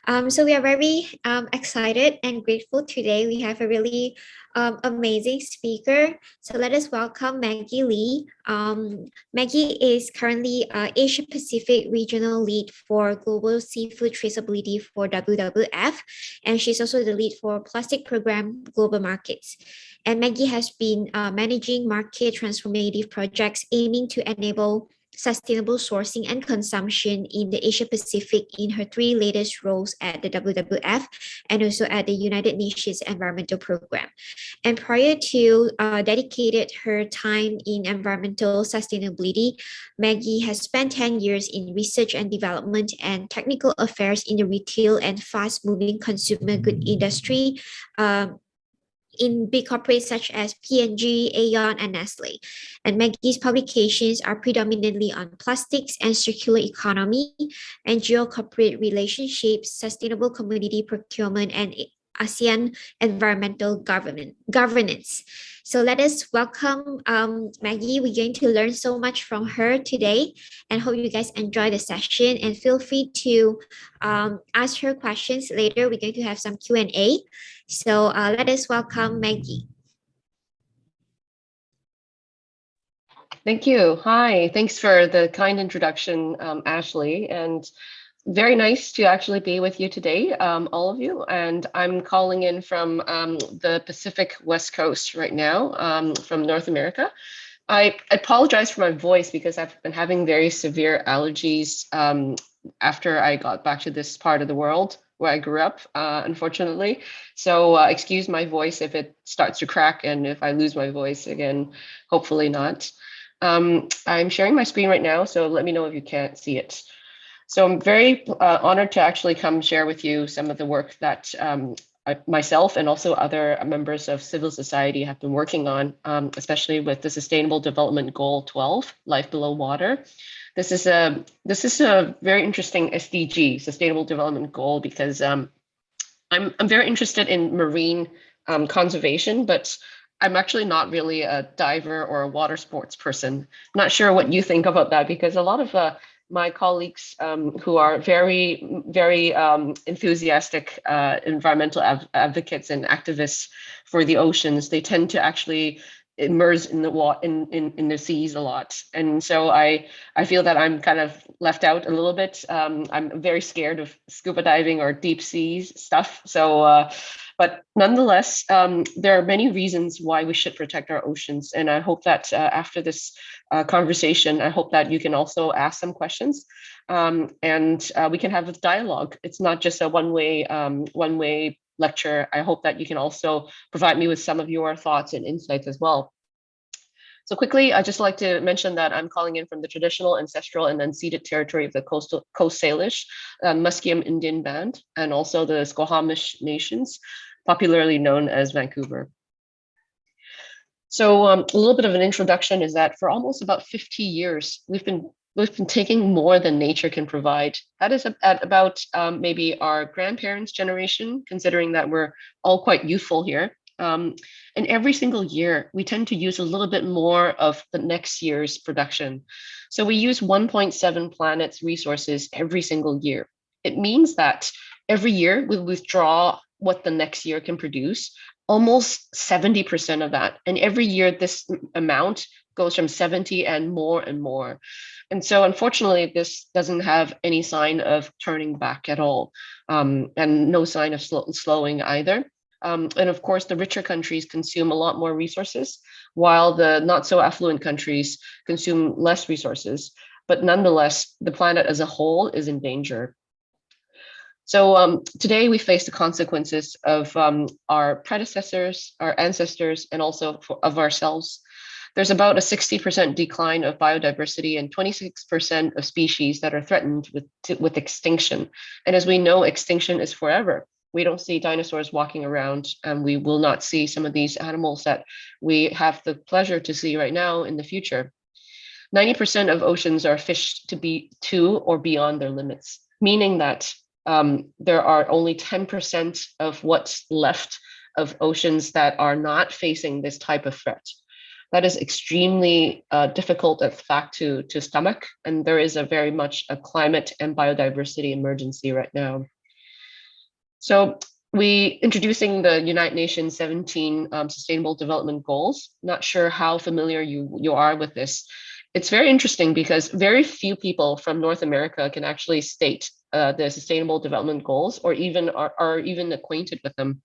So we are very excited and grateful today. We have a really amazing speaker. So let us welcome Maggie Lee. Maggie is currently Asia Pacific Regional Lead for Global Seafood Traceability for WWF, and she's also the lead for Plastic Program Global Markets. And Maggie has been managing market transformative projects aiming to enable sustainable sourcing and consumption in the Asia Pacific in her three latest roles at the WWF and also at the United Nations Environmental Program. And prior to dedicated her time in environmental sustainability, Maggie has spent 10 years in research and development and technical affairs in the retail and fast-moving consumer good industry, in big corporates such as P&G, Aeon, and Nestle. And Maggie's publications are predominantly on plastics and circular economy, NGO corporate relationships, sustainable commodity procurement, and ASEAN environmental governance. So let us welcome Maggie. We're going to learn so much from her today and hope you guys enjoy the session, and feel free to ask her questions later. We're going to have some Q&A. So let us welcome Maggie. Thank you. Hi, thanks for the kind introduction, Ashley, and very nice to actually be with you today, all of you. And I'm calling in from the Pacific West Coast right now, from North America. I apologize for my voice because I've been having very severe allergies after I got back to this part of the world where I grew up, unfortunately. So excuse my voice if it starts to crack and if I lose my voice again, hopefully not. I'm sharing my screen right now, so let me know if you can't see it. So I'm very honored to actually come share with you some of the work that myself and also other members of civil society have been working on, especially with the Sustainable Development Goal 12, Life Below Water. This is a very interesting SDG, Sustainable Development Goal, because I'm very interested in marine conservation, but I'm actually not really a diver or a water sports person. I'm not sure what you think about that, because a lot of my colleagues who are very, very enthusiastic environmental advocates and activists for the oceans, they tend to actually immerse in the in the seas a lot, and so I feel that I'm kind of left out a little bit. I'm very scared of scuba diving or deep seas stuff. So, but nonetheless, there are many reasons why we should protect our oceans, and I hope that after this conversation, I hope that you can also ask some questions, and we can have a dialogue. It's not just a one-way lecture. I hope that you can also provide me with some of your thoughts and insights as well. So quickly, I'd just like to mention that I'm calling in from the traditional, ancestral, and unceded territory of the Coast Salish, Musqueam Indian Band, and also the Squamish Nations, popularly known as Vancouver. So a little bit of an introduction is that for almost about 50 years, we've been taking more than nature can provide. That is at about maybe our grandparents' generation, considering that we're all quite youthful here. And every single year, we tend to use a little bit more of the next year's production. So we use 1.7 planets' resources every single year. It means that every year we withdraw what the next year can produce, almost 70% of that. And every year this amount goes from 70 and more and more. And so unfortunately, this doesn't have any sign of turning back at all, and no sign of slowing either. And of course, the richer countries consume a lot more resources, while the not so affluent countries consume less resources. But nonetheless, the planet as a whole is in danger. So today we face the consequences of our predecessors, our ancestors, and also of ourselves. There's about a 60% decline of biodiversity and 26% of species that are threatened with extinction. And as we know, extinction is forever. We don't see dinosaurs walking around, and we will not see some of these animals that we have the pleasure to see right now in the future. 90% of oceans are fished to or beyond their limits, meaning that there are only 10% of what's left of oceans that are not facing this type of threat. That is extremely difficult, in fact, to stomach, and there is very much a climate and biodiversity emergency right now. So we introducing the United Nations 17 Sustainable Development Goals. Not sure how familiar you are with this. It's very interesting because very few people from North America can actually state the Sustainable Development Goals or even are even acquainted with them.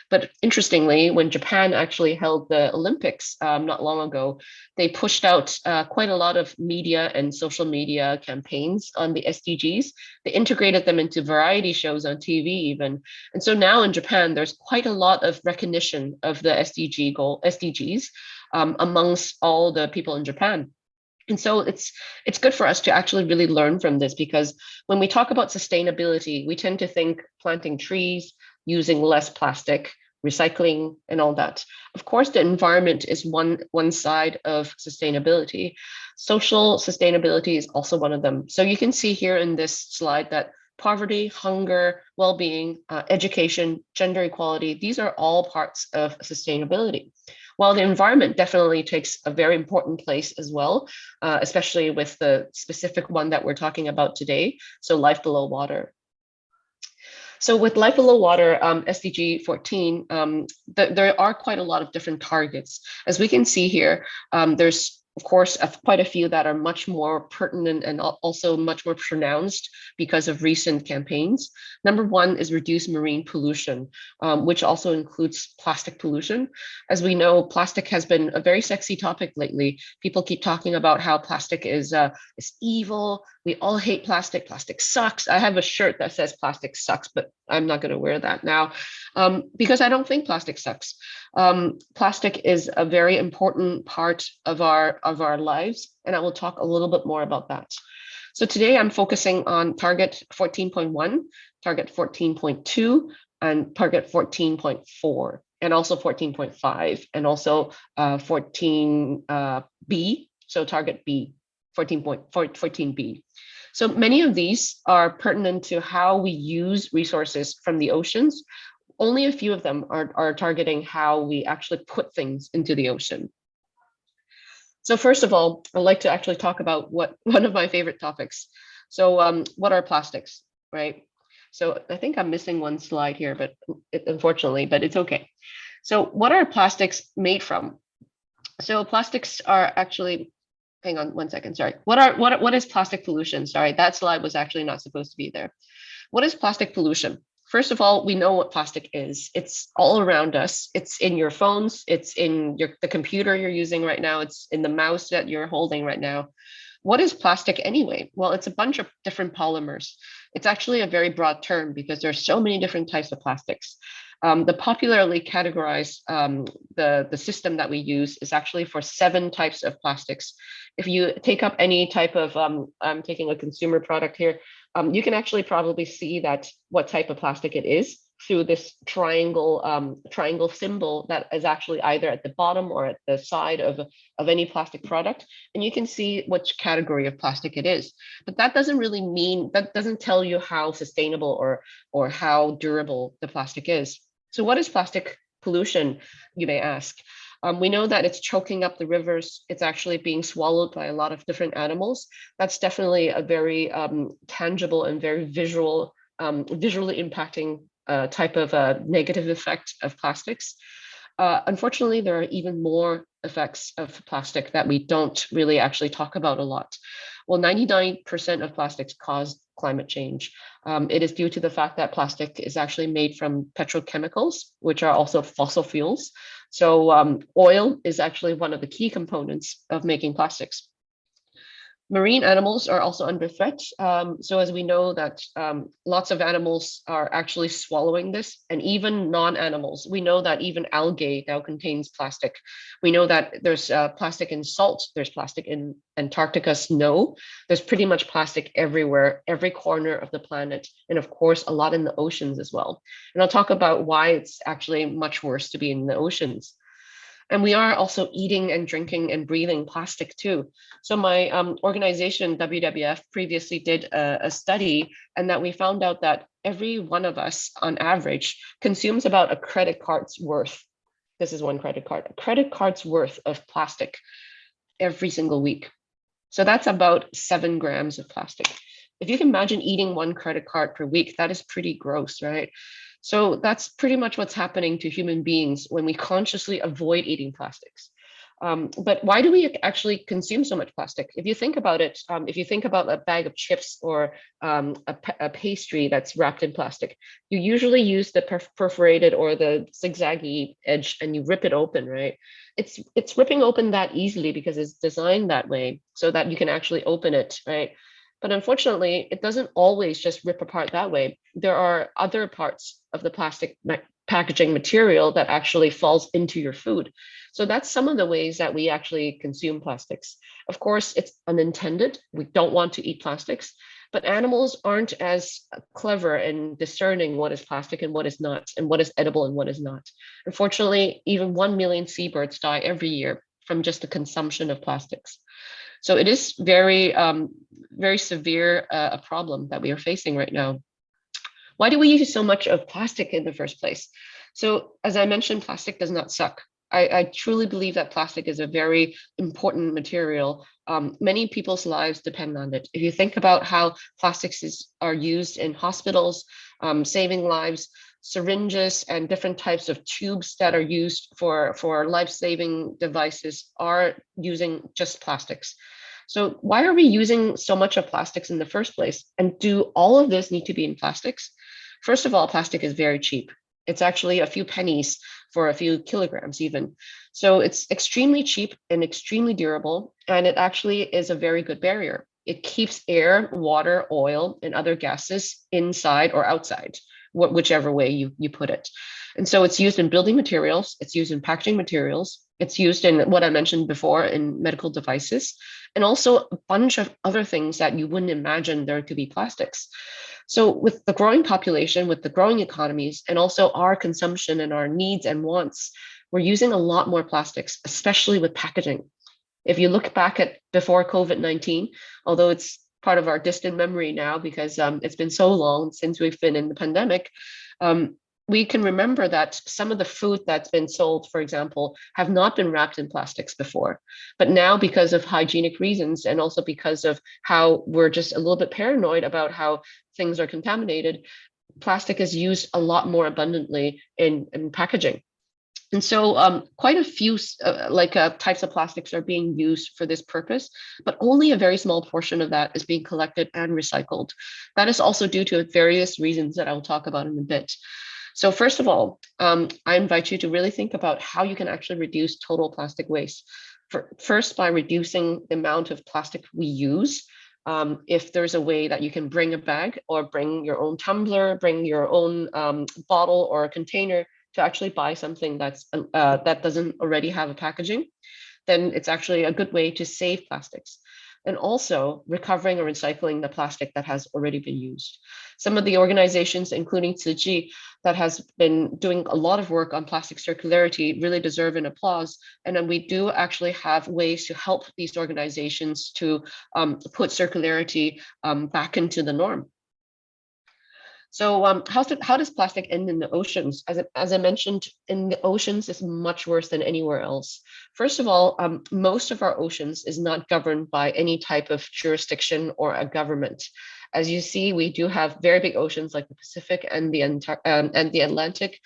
But interestingly, when Japan actually held the Olympics not long ago, they pushed out quite a lot of media and social media campaigns on the SDGs. They integrated them into variety shows on TV even. And so now in Japan, there's quite a lot of recognition of the SDGs amongst all the people in Japan. And so it's good for us to actually really learn from this, because when we talk about sustainability, we tend to think planting trees, using less plastic, recycling, and all that. Of course, the environment is one side of sustainability. Social sustainability is also one of them. So you can see here in this slide that poverty, hunger, well-being, education, gender equality, these are all parts of sustainability. While the environment definitely takes a very important place as well, especially with the specific one that we're talking about today, so life below water. So with life below water, SDG 14, there are quite a lot of different targets. As we can see here, there's of course, quite a few that are much more pertinent and also much more pronounced because of recent campaigns. Number one is reduce marine pollution, which also includes plastic pollution. As we know, plastic has been a very sexy topic lately. People keep talking about how plastic is evil. We all hate plastic. Plastic sucks. I have a shirt that says plastic sucks, but I'm not going to wear that now because I don't think plastic sucks. Plastic is a very important part of our lives, and I will talk a little bit more about that. So today I'm focusing on target 14.1, target 14.2, and target 14.4, and also 14.5, and also 14B, so target B, 14B. So many of these are pertinent to how we use resources from the oceans. Only a few of them are targeting how we actually put things into the ocean. So first of all, I'd like to actually talk about one of my favorite topics. So what are plastics, right? So I think I'm missing one slide here, but unfortunately, but it's okay. So what are plastics made from? So plastics are actually, hang on one second, sorry. What is plastic pollution? Sorry, that slide was actually not supposed to be there. What is plastic pollution? First of all, we know what plastic is. It's all around us. It's in your phones. It's in the computer you're using right now. It's in the mouse that you're holding right now. What is plastic anyway? Well, it's a bunch of different polymers. It's actually a very broad term because there's so many different types of plastics. The popularly categorized, the system that we use is actually for 7 types of plastics. If you take up any type of, I'm taking a consumer product here, you can actually probably see that what type of plastic it is through this triangle symbol that is actually either at the bottom or at the side of any plastic product. And you can see which category of plastic it is. But that doesn't really mean, that doesn't tell you how sustainable or how durable the plastic is. So what is plastic pollution, you may ask? We know that it's choking up the rivers. It's actually being swallowed by a lot of different animals. That's definitely a very tangible and very visually impacting type of negative effect of plastics. Unfortunately, there are even more effects of plastic that we don't really actually talk about a lot. Well, 99% of plastics cause climate change. It is due to the fact that plastic is actually made from petrochemicals, which are also fossil fuels. So oil is actually one of the key components of making plastics. Marine animals are also under threat. So as we know that lots of animals are actually swallowing this, and even non-animals. We know that even algae now contains plastic. We know that there's plastic in salt, there's plastic in Antarctica snow. There's pretty much plastic everywhere, every corner of the planet, and of course, a lot in the oceans as well. And I'll talk about why it's actually much worse to be in the oceans. And we are also eating and drinking and breathing plastic too. So my organization, WWF, previously did a study, and that we found out that every one of us on average consumes about a credit card's worth. This is one credit card, a credit card's worth of plastic every single week. So that's about 7 grams of plastic. If you can imagine eating 1 credit card per week, that is pretty gross, right? So that's pretty much what's happening to human beings when we consciously avoid eating plastics. But why do we actually consume so much plastic? If you think about it, if you think about a bag of chips or a pastry that's wrapped in plastic, you usually use the perforated or the zigzaggy edge and you rip it open, right? It's ripping open that easily because it's designed that way so that you can actually open it, right? But unfortunately, it doesn't always just rip apart that way. There are other parts of the plastic packaging material that actually falls into your food. So that's some of the ways that we actually consume plastics. Of course, it's unintended. We don't want to eat plastics, but animals aren't as clever in discerning what is plastic and what is not, and what is edible and what is not. Unfortunately, even 1 million seabirds die every year from just the consumption of plastics. So it is very severe a problem that we are facing right now. Why do we use so much of plastic in the first place? So as I mentioned, plastic does not suck. I truly believe that plastic is a very important material. Many people's lives depend on it. If you think about how are used in hospitals, saving lives, syringes and different types of tubes that are used for life-saving devices are using just plastics. So why are we using so much of plastics in the first place? And do all of this need to be in plastics? First of all, plastic is very cheap. It's actually a few pennies for a few kilograms even. So it's extremely cheap and extremely durable, and it actually is a very good barrier. It keeps air, water, oil, and other gases inside or outside, whichever way you put it. And so it's used in building materials, it's used in packaging materials, it's used in what I mentioned before in medical devices, and also a bunch of other things that you wouldn't imagine there to be plastics. So with the growing population, with the growing economies, and also our consumption and our needs and wants, we're using a lot more plastics, especially with packaging. If you look back at before COVID-19, although it's part of our distant memory now because it's been so long since we've been in the pandemic, we can remember that some of the food that's been sold, for example, have not been wrapped in plastics before. But now, because of hygienic reasons and also because of how we're just a little bit paranoid about how things are contaminated, plastic is used a lot more abundantly in packaging. And so quite a few types of plastics are being used for this purpose, but only a very small portion of that is being collected and recycled. That is also due to various reasons that I will talk about in a bit. So first of all, I invite you to really think about how you can actually reduce total plastic waste. First, by reducing the amount of plastic we use. If there's a way that you can bring a bag or bring your own tumbler, bring your own bottle or a container to actually buy something that doesn't already have a packaging, then it's actually a good way to save plastics. And also recovering or recycling the plastic that has already been used. Some of the organizations, including Tzu that has been doing a lot of work on plastic circularity, really deserve an applause. And then we do actually have ways to help these organizations to put circularity back into the norm. So how does plastic end in the oceans? As I mentioned, in the oceans is much worse than anywhere else. First of all, most of our oceans is not governed by any type of jurisdiction or a government. As you see, we do have very big oceans like the Pacific and the Atlantic.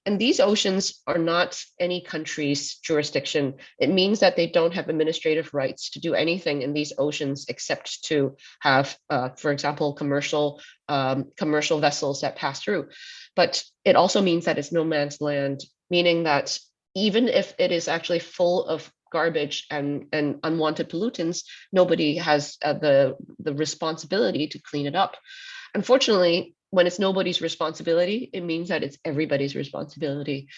And these oceans are not any country's jurisdiction. It means that they don't have administrative rights to do anything in these oceans except to have, for example, commercial vessels that pass through. But it also means that it's no man's land, meaning that even if it is actually full of garbage and unwanted pollutants, nobody has the responsibility to clean it up. Unfortunately, when it's nobody's responsibility, it means that it's everybody's responsibility.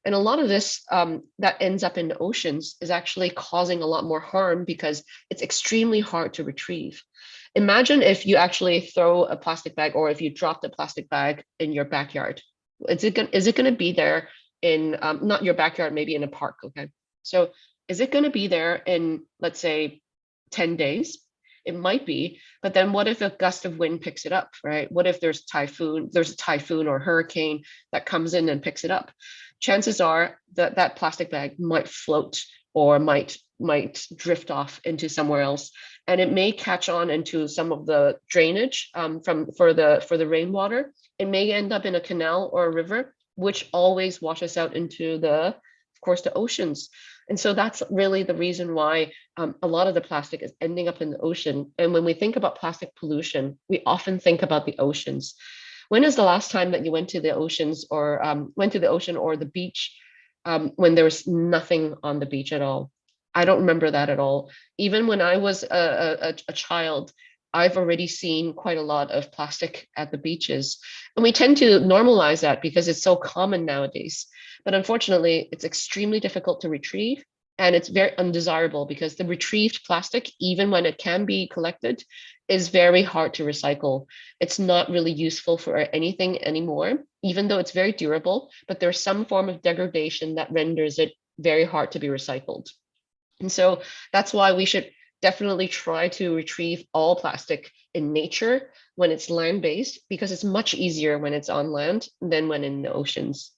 And a lot of this that ends up in the oceans is actually causing a lot more harm because it's extremely hard to retrieve. Imagine if you actually throw a plastic bag or if you drop the plastic bag in your backyard. Is it going to be there in, not your backyard, maybe in a park, okay? So is it going to be there in, let's say, 10 days? It might be, but then what if a gust of wind picks it up, right? What if there's a typhoon or hurricane that comes in and picks it up? Chances are that that plastic bag might float or might drift off into somewhere else, and it may catch on into some of the drainage for the rainwater. It may end up in a canal or a river, which always washes out into of course, the oceans. And so that's really the reason why a lot of the plastic is ending up in the ocean. And when we think about plastic pollution, we often think about the oceans. When is the last time that you went to the oceans or went to the ocean or the beach when there was nothing on the beach at all? I don't remember that at all. Even when I was a child, I've already seen quite a lot of plastic at the beaches. And we tend to normalize that because it's so common nowadays. But unfortunately, it's extremely difficult to retrieve. And it's very undesirable because the retrieved plastic, even when it can be collected, is very hard to recycle. It's not really useful for anything anymore, even though it's very durable, but there's some form of degradation that renders it very hard to be recycled. And so that's why we should definitely try to retrieve all plastic in nature when it's land-based, because it's much easier when it's on land than when in the oceans.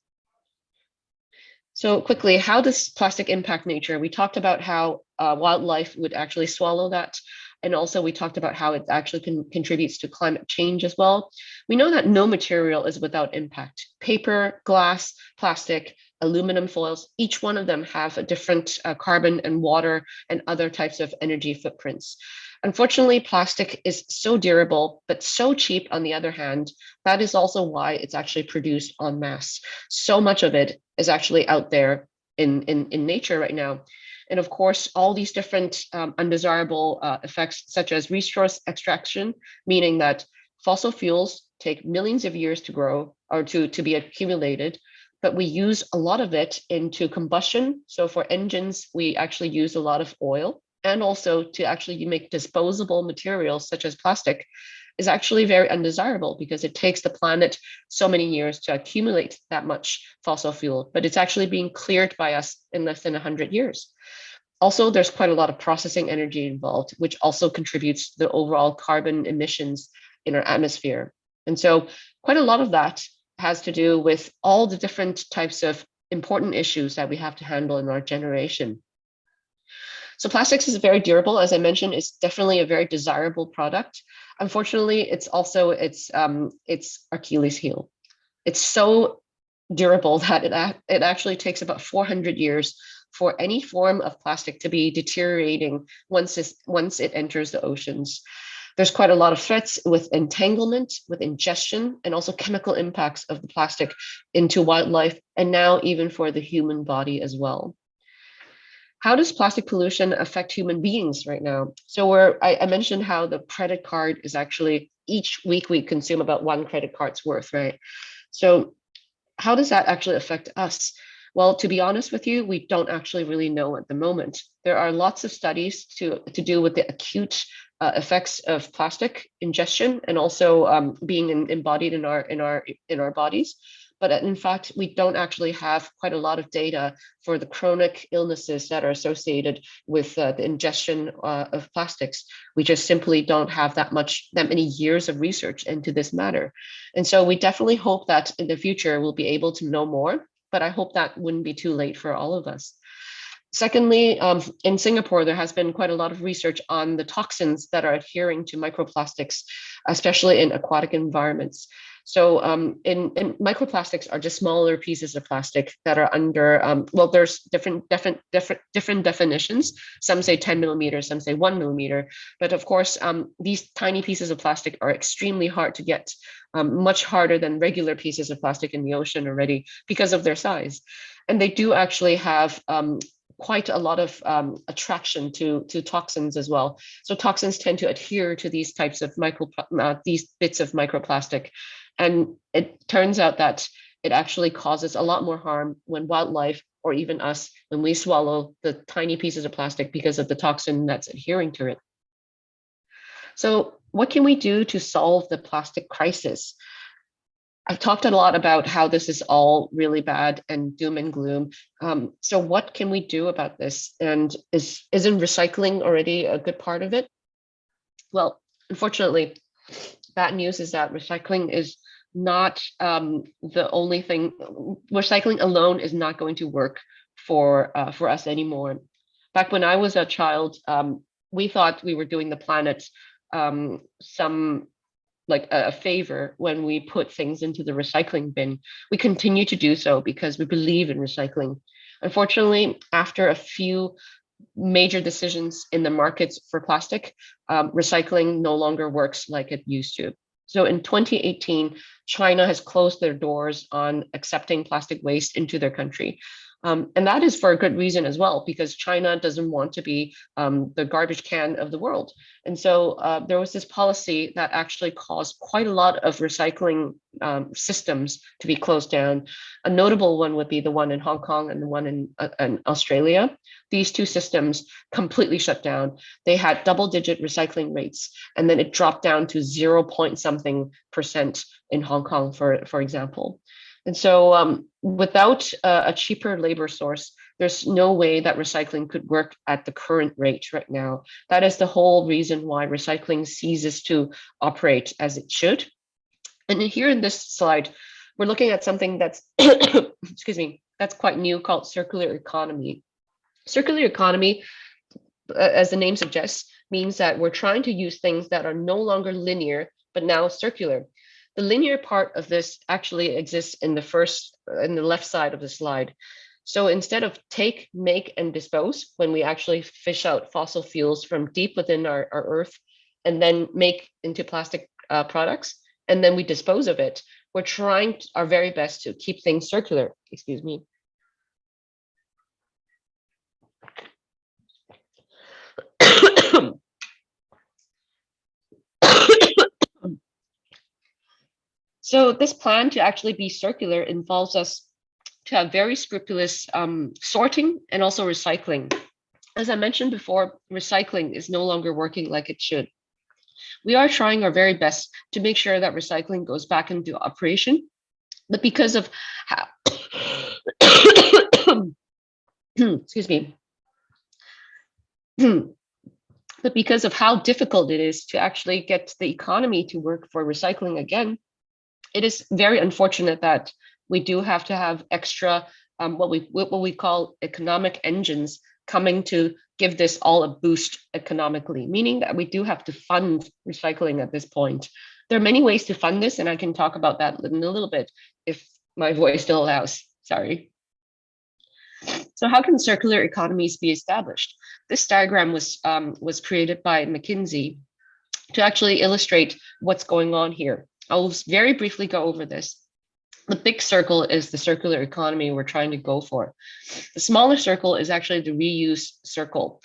So quickly, how does plastic impact nature? We talked about how wildlife would actually swallow that. And also we talked about how it actually contributes to climate change as well. We know that no material is without impact. Paper, glass, plastic, aluminum foils, each one of them have a different carbon and water and other types of energy footprints. Unfortunately, plastic is so durable, but so cheap on the other hand. That is also why it's actually produced en masse. So much of it is actually out there in nature right now. And of course, all these different undesirable effects, such as resource extraction, meaning that fossil fuels take millions of years to grow or to be accumulated, but we use a lot of it into combustion. So for engines, we actually use a lot of oil, and also to actually make disposable materials such as plastic is actually very undesirable because it takes the planet so many years to accumulate that much fossil fuel, but it's actually being cleared by us in less than 100 years. Also, there's quite a lot of processing energy involved, which also contributes to the overall carbon emissions in our atmosphere. And so quite a lot of that has to do with all the different types of important issues that we have to handle in our generation. So plastics is very durable, as I mentioned. It's definitely a very desirable product. Unfortunately, it's also its Achilles heel. It's so durable that it actually takes about 400 years for any form of plastic to be deteriorating once it enters the oceans. There's quite a lot of threats with entanglement, with ingestion, and also chemical impacts of the plastic into wildlife, and now even for the human body as well. How does plastic pollution affect human beings right now? So I mentioned how the credit card is actually, each week we consume about one credit card's worth, right? So how does that actually affect us? Well, to be honest with you, we don't actually really know at the moment. There are lots of studies to do with the acute effects of plastic ingestion and also being embodied in our bodies. But in fact, we don't actually have quite a lot of data for the chronic illnesses that are associated with the ingestion of plastics. We just simply don't have that many years of research into this matter. And so we definitely hope that in the future we'll be able to know more, but I hope that wouldn't be too late for all of us. Secondly, in Singapore, there has been quite a lot of research on the toxins that are adhering to microplastics, especially in aquatic environments. So in microplastics are just smaller pieces of plastic that are under, well, there's different definitions. Some say 10 millimeters, some say 1 millimeter. But of course, these tiny pieces of plastic are extremely hard to get, much harder than regular pieces of plastic in the ocean already because of their size. And they do actually have quite a lot of attraction to toxins as well. So toxins tend to adhere to these types of these bits of microplastic. And it turns out that it actually causes a lot more harm when wildlife or even us, when we swallow the tiny pieces of plastic because of the toxin that's adhering to it. So what can we do to solve the plastic crisis? I've talked a lot about how this is all really bad and doom and gloom. So what can we do about this? And isn't recycling already a good part of it? Well, unfortunately, bad news is that recycling is not the only thing. Recycling alone is not going to work for us anymore. Back when I was a child, we thought we were doing the planet some like a favor when we put things into the recycling bin. We continue to do so because we believe in recycling. Unfortunately, after a few major decisions in the markets for plastic, recycling no longer works like it used to. So in 2018, China has closed their doors on accepting plastic waste into their country. And that is for a good reason as well, because China doesn't want to be the garbage can of the world. And so there was this policy that actually caused quite a lot of recycling systems to be closed down. A notable one would be the one in Hong Kong and the one in Australia. These two systems completely shut down. They had double-digit recycling rates, and then it dropped down to 0 point something percent in Hong Kong, for example. And so without a cheaper labor source, there's no way that recycling could work at the current rate right now. That is the whole reason why recycling ceases to operate as it should. And here in this slide, we're looking at something that's, excuse me, that's quite new, called circular economy. Circular economy, as the name suggests, means that we're trying to use things that are no longer linear, but now circular. The linear part of this actually exists in the left side of the slide. So instead of take, make, and dispose, when we actually fish out fossil fuels from deep within our earth and then make into plastic products, and then we dispose of it, we're trying our very best to keep things circular. Excuse me. So this plan to actually be circular involves us to have very scrupulous sorting and also recycling. As I mentioned before, recycling is no longer working like it should. We are trying our very best to make sure that recycling goes back into operation, but because of how, excuse me, but because of how difficult it is to actually get the economy to work for recycling again, it is very unfortunate that we do have to have extra what we call economic engines coming to give this all a boost economically, meaning that we do have to fund recycling at this point. There are many ways to fund this, and I can talk about that in a little bit if my voice still allows. Sorry. So how can circular economies be established? This diagram was created by McKinsey to actually illustrate what's going on here. I'll very briefly go over this. The big circle is the circular economy we're trying to go for. The smaller circle is actually the reuse circle.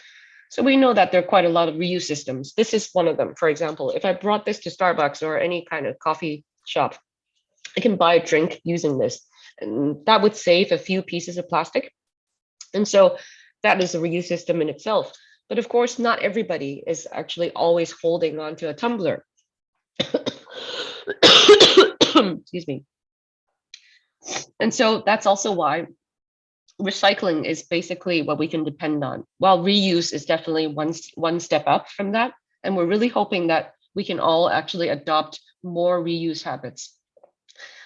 So we know that there are quite a lot of reuse systems. This is one of them. For example, if I brought this to Starbucks or any kind of coffee shop, I can buy a drink using this, and that would save a few pieces of plastic. And so that is a reuse system in itself. But of course, not everybody is actually always holding on to a tumbler. Excuse me. And so that's also why recycling is basically what we can depend on, while reuse is definitely one step up from that. And we're really hoping that we can all actually adopt more reuse habits.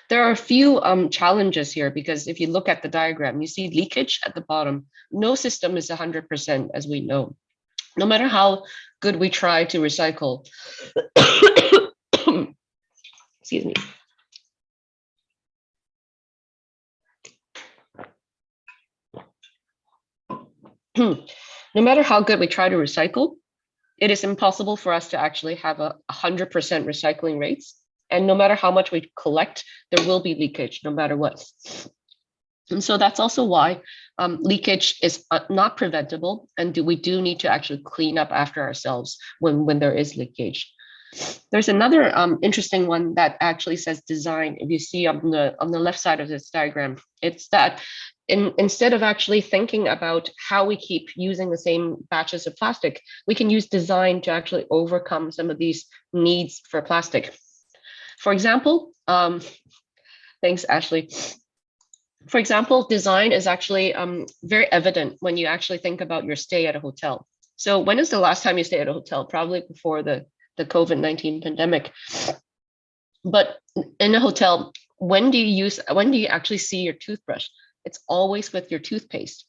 There are a few challenges here, because if you look at the diagram, you see leakage at the bottom. No system is 100%, as we know. No matter how good we try to recycle, excuse me. No matter how good we try to recycle, it is impossible for us to actually have 100% recycling rates. And no matter how much we collect, there will be leakage no matter what. And so that's also why leakage is not preventable, and we do need to actually clean up after ourselves when there is leakage. There's another interesting one that actually says design. If you see on the left side of this diagram, it's that instead of actually thinking about how we keep using the same batches of plastic, we can use design to actually overcome some of these needs for plastic. For example, thanks, Ashley. For example, design is actually very evident when you actually think about your stay at a hotel. So when is the last time you stayed at a hotel? Probably before the COVID-19 pandemic. But in a hotel, when do you actually see your toothbrush? It's always with your toothpaste.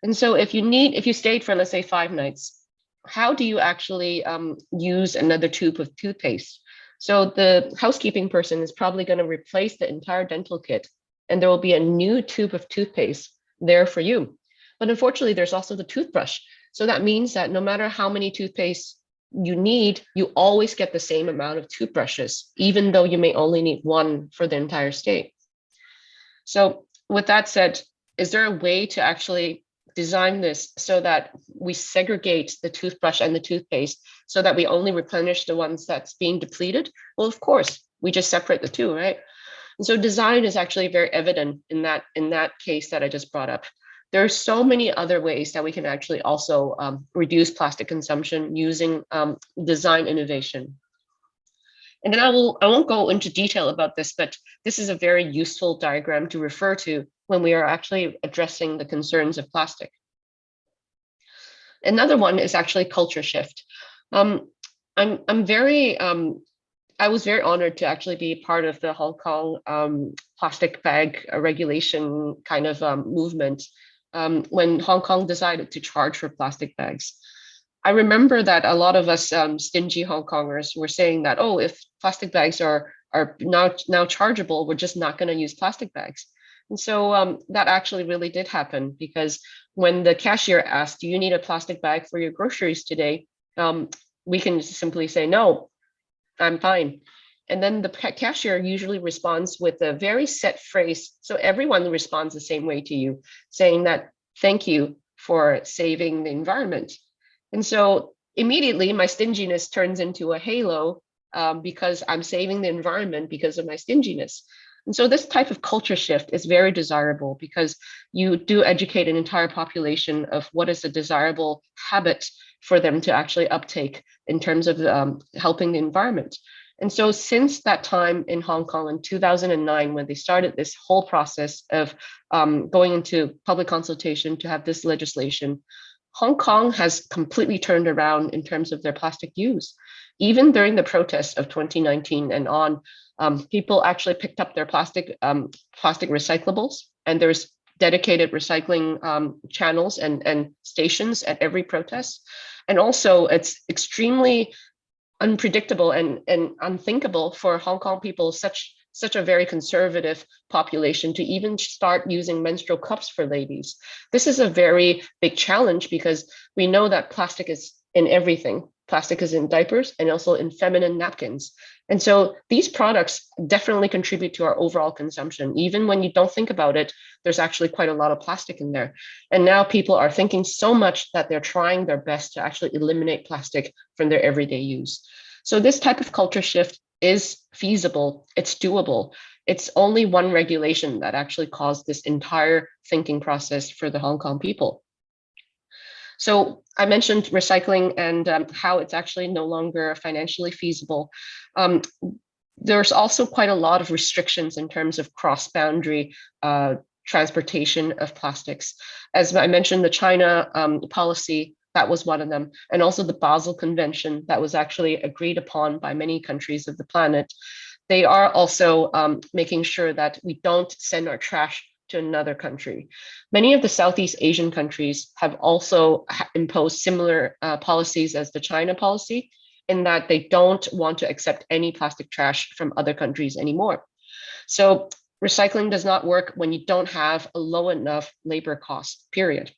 And so if you stayed for, let's say, 5 nights, how do you actually use another tube of toothpaste? So the housekeeping person is probably going to replace the entire dental kit, and there will be a new tube of toothpaste there for you. But unfortunately, there's also the toothbrush. So that means that no matter how many toothpaste you need, you always get the same amount of toothbrushes, even though you may only need one for the entire stay. So with that said, is there a way to actually design this so that we segregate the toothbrush and the toothpaste so that we only replenish the ones that's being depleted? Well, of course, we just separate the two, right? And so design is actually very evident in that case that I just brought up. There are so many other ways that we can actually also reduce plastic consumption using design innovation. And then I won't go into detail about this, but this is a very useful diagram to refer to when we are actually addressing the concerns of plastic. Another one is actually culture shift. I was very honored to actually be part of the Hong Kong plastic bag regulation kind of movement when Hong Kong decided to charge for plastic bags. I remember that a lot of us stingy Hong Kongers were saying that, oh, if plastic bags are now chargeable, we're just not going to use plastic bags. And so that actually really did happen, because when the cashier asked, do you need a plastic bag for your groceries today? We can simply say, no, I'm fine. And then the cashier usually responds with a very set phrase. So everyone responds the same way to you, saying that, thank you for saving the environment. And so immediately my stinginess turns into a halo because I'm saving the environment because of my stinginess. And so this type of culture shift is very desirable, because you do educate an entire population of what is a desirable habit for them to actually uptake in terms of helping the environment. And so since that time in Hong Kong in 2009, when they started this whole process of going into public consultation to have this legislation, Hong Kong has completely turned around in terms of their plastic use. Even during the protests of 2019 and on, people actually picked up their plastic recyclables, and there's dedicated recycling channels and stations at every protest. And also, it's extremely unpredictable and unthinkable for Hong Kong people, such a very conservative population, to even start using menstrual cups for ladies. This is a very big challenge, because we know that plastic is in everything. Plastic is in diapers and also in feminine napkins. And so these products definitely contribute to our overall consumption. Even when you don't think about it, there's actually quite a lot of plastic in there. And now people are thinking so much that they're trying their best to actually eliminate plastic from their everyday use. So this type of culture shift is feasible, it's doable. It's only one regulation that actually caused this entire thinking process for the Hong Kong people. So I mentioned recycling and how it's actually no longer financially feasible. There's also quite a lot of restrictions in terms of cross-boundary transportation of plastics. As I mentioned, the China policy, that was one of them, and also the Basel Convention that was actually agreed upon by many countries of the planet. They are also making sure that we don't send our trash to another country. Many of the Southeast Asian countries have also imposed similar policies as the China policy, in that they don't want to accept any plastic trash from other countries anymore. So recycling does not work when you don't have a low enough labor cost, period.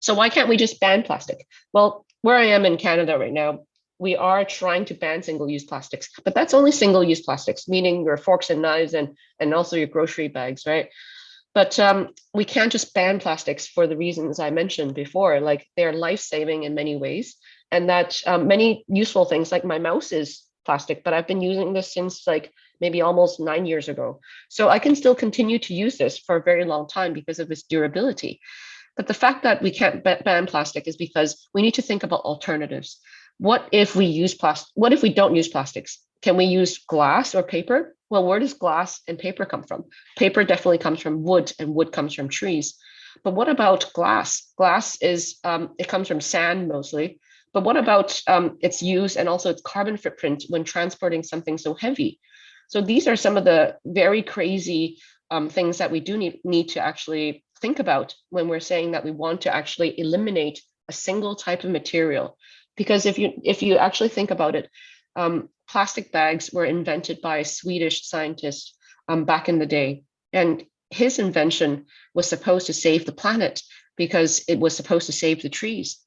So why can't we just ban plastic? Well, where I am in Canada right now, we are trying to ban single-use plastics, but that's only single-use plastics, meaning your forks and knives and also your grocery bags, right? But we can't just ban plastics for the reasons I mentioned before, like they're life-saving in many ways, and that many useful things, like my mouse is plastic, but I've been using this since like maybe almost 9 years ago. So I can still continue to use this for a very long time because of its durability. But the fact that we can't ban plastic is because we need to think about alternatives. What if we use plastic? What if we don't use plastics? Can we use glass or paper? Well, where does glass and paper come from? Paper definitely comes from wood, and wood comes from trees. But what about glass? Glass is, it comes from sand mostly. But what about its use and also its carbon footprint when transporting something so heavy? So these are some of the very crazy things that we do need to actually think about when we're saying that we want to actually eliminate a single type of material. Because if you actually think about it, plastic bags were invented by a Swedish scientist back in the day. And his invention was supposed to save the planet because it was supposed to save the trees.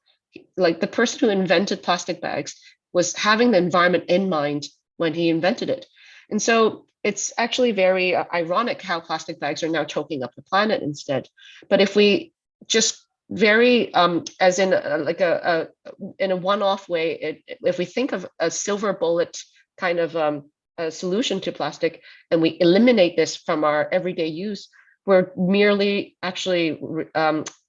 Like the person who invented plastic bags was having the environment in mind when he invented it. And so it's actually very ironic how plastic bags are now choking up the planet instead. But if we just very as in like in a one-off way, if we think of a silver bullet kind of a solution to plastic, and we eliminate this from our everyday use, we're merely actually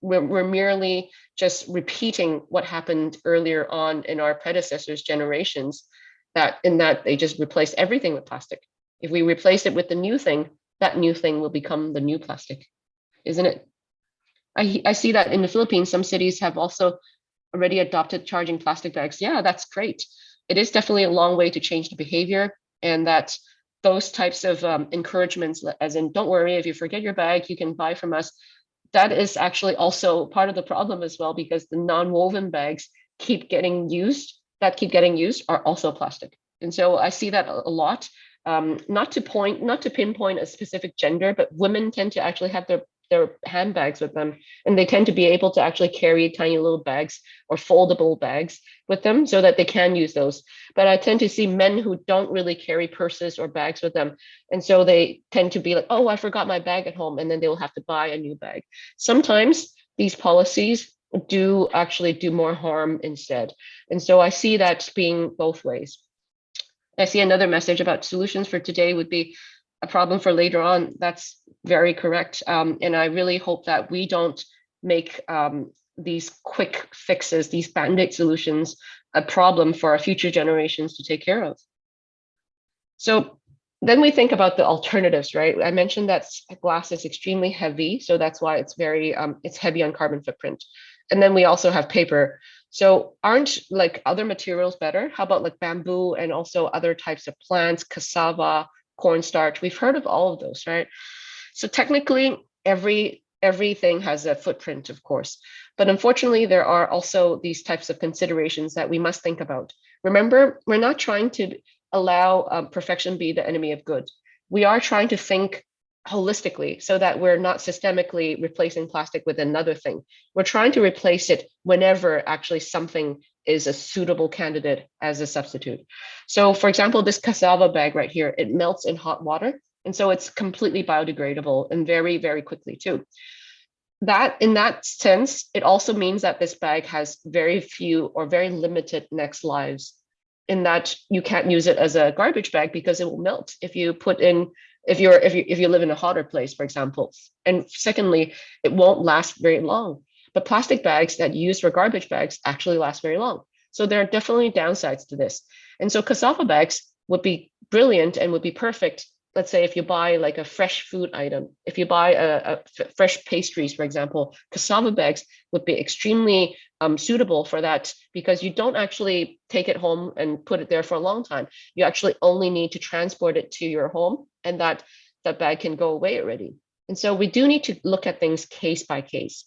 we're merely just repeating what happened earlier on in our predecessors' generations, that in that they just replaced everything with plastic. If we replace it with the new thing, that new thing will become the new plastic, isn't it? I see that in the Philippines, some cities have also already adopted charging plastic bags. Yeah, that's great. It is definitely a long way to change the behavior, and that those types of encouragements, as in, don't worry, if you forget your bag, you can buy from us. That is actually also part of the problem as well, because the non-woven bags keep getting used, are also plastic. And so I see that a lot. Not to pinpoint a specific gender, but women tend to actually have their handbags with them, and they tend to be able to actually carry tiny little bags or foldable bags with them so that they can use those. But I tend to see men who don't really carry purses or bags with them, and so they tend to be like, oh, I forgot my bag at home, and then they'll have to buy a new bag. Sometimes these policies do actually do more harm instead, and so I see that being both ways. I see another message about solutions for today would be a problem for later on. That's very correct. And I really hope that we don't make these quick fixes, these band-aid solutions, a problem for our future generations to take care of. So then we think about the alternatives, right? I mentioned that glass is extremely heavy, so that's why it's very it's heavy on carbon footprint. And then we also have paper. So aren't like other materials better? How about like bamboo and also other types of plants, cassava, cornstarch? We've heard of all of those, right? So technically, everything has a footprint, of course. But unfortunately, there are also these types of considerations that we must think about. Remember, we're not trying to allow perfection be the enemy of good. We are trying to think holistically so that we're not systemically replacing plastic with another thing. We're trying to replace it whenever actually something is a suitable candidate as a substitute. So for example, this cassava bag right here, it melts in hot water. And so it's completely biodegradable and very, very quickly too. That in that sense, it also means that this bag has very few or very limited next lives, in that you can't use it as a garbage bag because it will melt if you put in if you live in a hotter place, for example. And secondly, it won't last very long. But plastic bags that you use for garbage bags actually last very long. So there are definitely downsides to this. And so cassava bags would be brilliant and would be perfect. Let's say if you buy like a fresh food item, if you buy fresh pastries, for example, cassava bags would be extremely suitable for that, because you don't actually take it home and put it there for a long time. You actually only need to transport it to your home, and that bag can go away already. And so we do need to look at things case by case.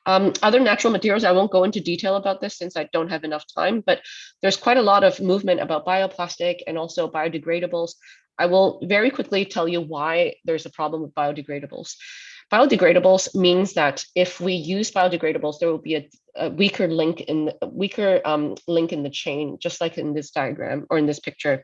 Other natural materials, I won't go into detail about this since I don't have enough time, but there's quite a lot of movement about bioplastic and also biodegradables. I will very quickly tell you why there's a problem with biodegradables. Biodegradables means that if we use biodegradables, there will be a weaker link in the chain, just like in this diagram or in this picture.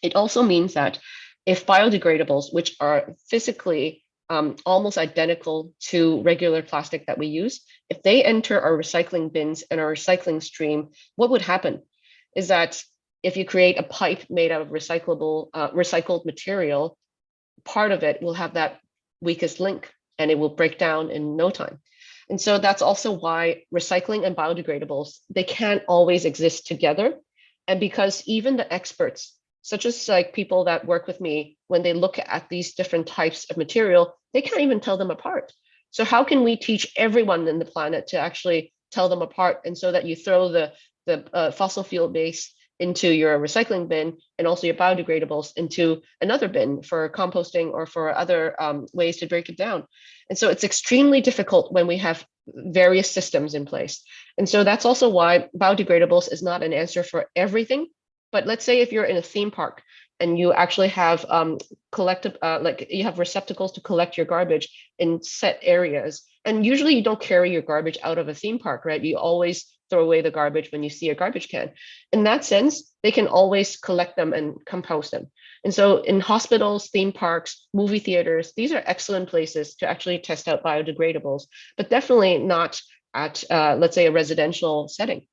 It also means that if biodegradables, which are physically almost identical to regular plastic that we use, if they enter our recycling bins and our recycling stream, what would happen is that if you create a pipe made out of recycled material, part of it will have that weakest link and it will break down in no time. And so that's also why recycling and biodegradables, they can't always exist together. And because even the experts, such as like people that work with me, when they look at these different types of material, they can't even tell them apart. So how can we teach everyone in the planet to actually tell them apart? And so that you throw the fossil fuel based into your recycling bin, and also your biodegradables into another bin for composting or for other ways to break it down. And so it's extremely difficult when we have various systems in place. And so that's also why biodegradables is not an answer for everything. But let's say if you're in a theme park and you actually have collective, like you have receptacles to collect your garbage in set areas. And usually you don't carry your garbage out of a theme park, right? You always throw away the garbage when you see a garbage can. In that sense, they can always collect them and compost them. And so in hospitals, theme parks, movie theaters, these are excellent places to actually test out biodegradables, but definitely not at, let's say, a residential setting.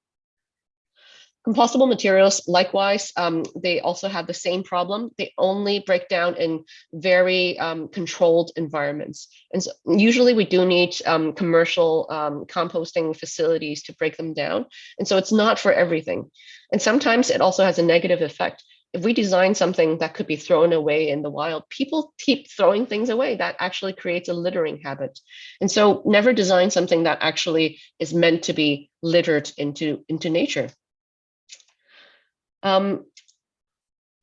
Compostable materials, likewise, they also have the same problem. They only break down in very controlled environments. And so usually we do need commercial composting facilities to break them down. And so it's not for everything. And sometimes it also has a negative effect. If we design something that could be thrown away in the wild, people keep throwing things away. That actually creates a littering habit. And so never design something that actually is meant to be littered into nature. Oh,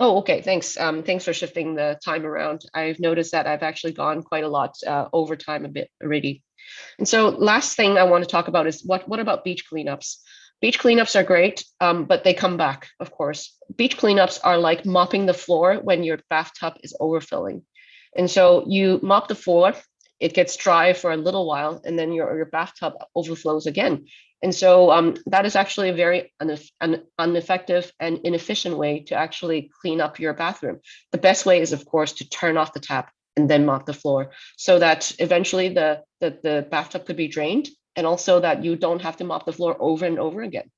okay, thanks. Thanks for shifting the time around. I've noticed that I've actually gone quite a lot over time a bit already. And so last thing I want to talk about is what about beach cleanups? Beach cleanups are great, but they come back, of course. Beach cleanups are like mopping the floor when your bathtub is overfilling. And so you mop the floor, it gets dry for a little while, and then your bathtub overflows again. And so that is actually a very ineffective and inefficient way to actually clean up your bathroom. The best way is, of course, to turn off the tap and then mop the floor so that eventually the bathtub could be drained, and also that you don't have to mop the floor over and over again.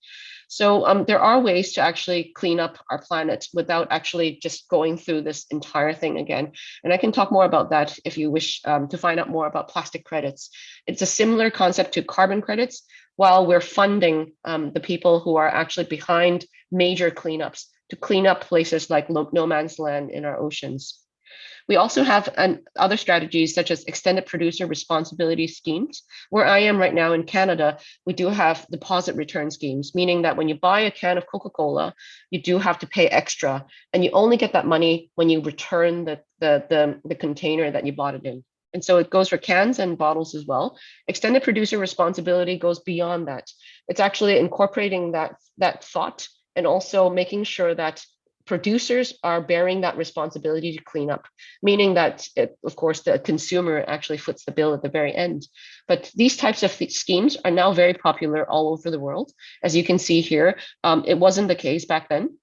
So there are ways to actually clean up our planet without actually just going through this entire thing again. And I can talk more about that if you wish to find out more about plastic credits. It's a similar concept to carbon credits, while we're funding the people who are actually behind major cleanups to clean up places like no man's land in our oceans. We also have other strategies such as extended producer responsibility schemes. Where I am right now in Canada, we do have deposit return schemes, meaning that when you buy a can of Coca-Cola, you do have to pay extra, and you only get that money when you return the container that you bought it in. And so it goes for cans and bottles as well. Extended producer responsibility goes beyond that. It's actually incorporating that thought and also making sure that producers are bearing that responsibility to clean up, meaning that, of course, the consumer actually foots the bill at the very end. But these types of schemes are now very popular all over the world. As you can see here, it wasn't the case back then,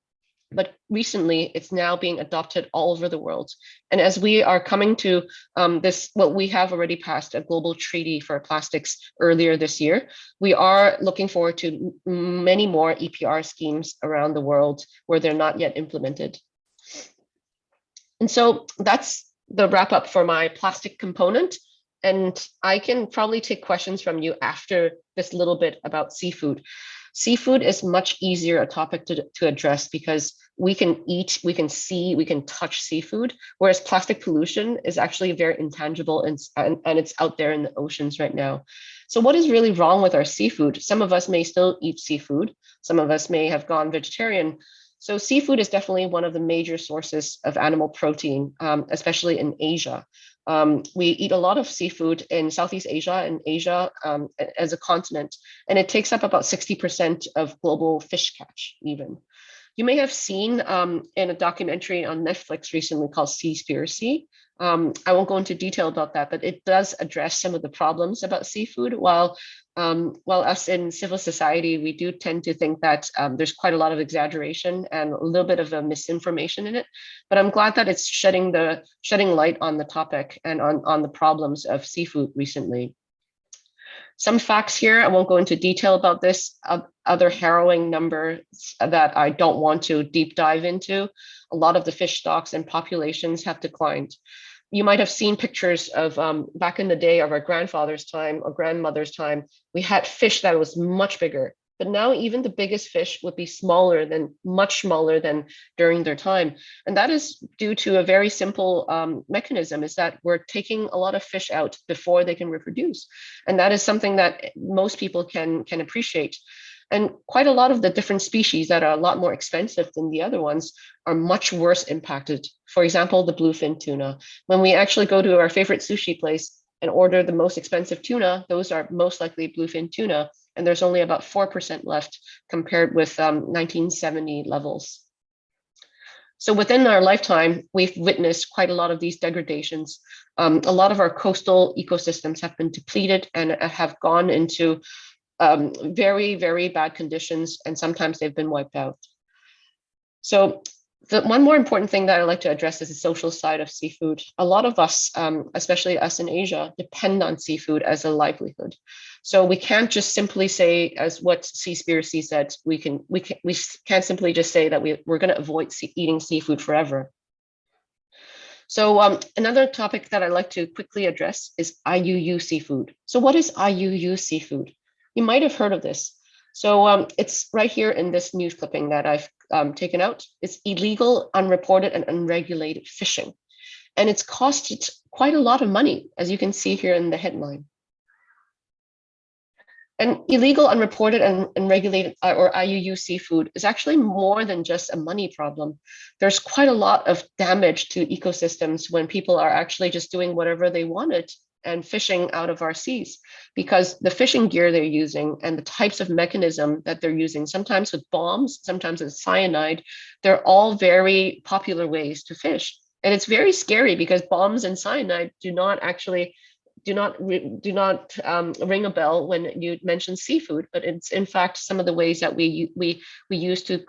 but recently it's now being adopted all over the world. And as we are coming to we have already passed a global treaty for plastics earlier this year. We are looking forward to many more EPR schemes around the world where they're not yet implemented. And so that's the wrap up for my plastic component. And I can probably take questions from you after this little bit about seafood. Seafood is much easier a topic to address because we can eat, we can see, we can touch seafood, whereas plastic pollution is actually very intangible and it's out there in the oceans right now. So what is really wrong with our seafood? Some of us may still eat seafood. Some of us may have gone vegetarian. So seafood is definitely one of the major sources of animal protein, especially in Asia. We eat a lot of seafood in Southeast Asia and Asia as a continent, and it takes up about 60% of global fish catch even. You may have seen in a documentary on Netflix recently called Seaspiracy. I won't go into detail about that, but it does address some of the problems about seafood, while us in civil society, we do tend to think that there's quite a lot of exaggeration and a little bit of a misinformation in it. But I'm glad that it's shedding light on the topic and on the problems of seafood recently. Some facts here, I won't go into detail about this, other harrowing numbers that I don't want to deep dive into. A lot of the fish stocks and populations have declined. You might have seen pictures of back in the day of our grandfather's time or grandmother's time, we had fish that was much bigger. But now even the biggest fish would be much smaller than during their time. And that is due to a very simple mechanism, is that we're taking a lot of fish out before they can reproduce. And that is something that most people can appreciate. And quite a lot of the different species that are a lot more expensive than the other ones are much worse impacted. For example, the bluefin tuna. When we actually go to our favorite sushi place and order the most expensive tuna, those are most likely bluefin tuna. And there's only about 4% left compared with 1970 levels. So within our lifetime, we've witnessed quite a lot of these degradations. A lot of our coastal ecosystems have been depleted and have gone into very, very bad conditions, and sometimes they've been wiped out. So the one more important thing that I'd like to address is the social side of seafood. A lot of us, especially us in Asia, depend on seafood as a livelihood. So we can't just simply say, as what Seaspiracy said, we can't simply just say that we're going to avoid eating seafood forever. So another topic that I'd like to quickly address is IUU seafood. So what is IUU seafood? You might have heard of this. So it's right here in this news clipping that I've taken out. It's illegal, unreported, and unregulated fishing. And it's costed quite a lot of money, as you can see here in the headline. And illegal, unreported, and unregulated or IUU seafood is actually more than just a money problem. There's quite a lot of damage to ecosystems when people are actually just doing whatever they wanted and fishing out of our seas, because the fishing gear they're using and the types of mechanism that they're using, sometimes with bombs, sometimes with cyanide, they're all very popular ways to fish. And it's very scary because bombs and cyanide do not ring a bell when you mention seafood, but it's in fact some of the ways that we use to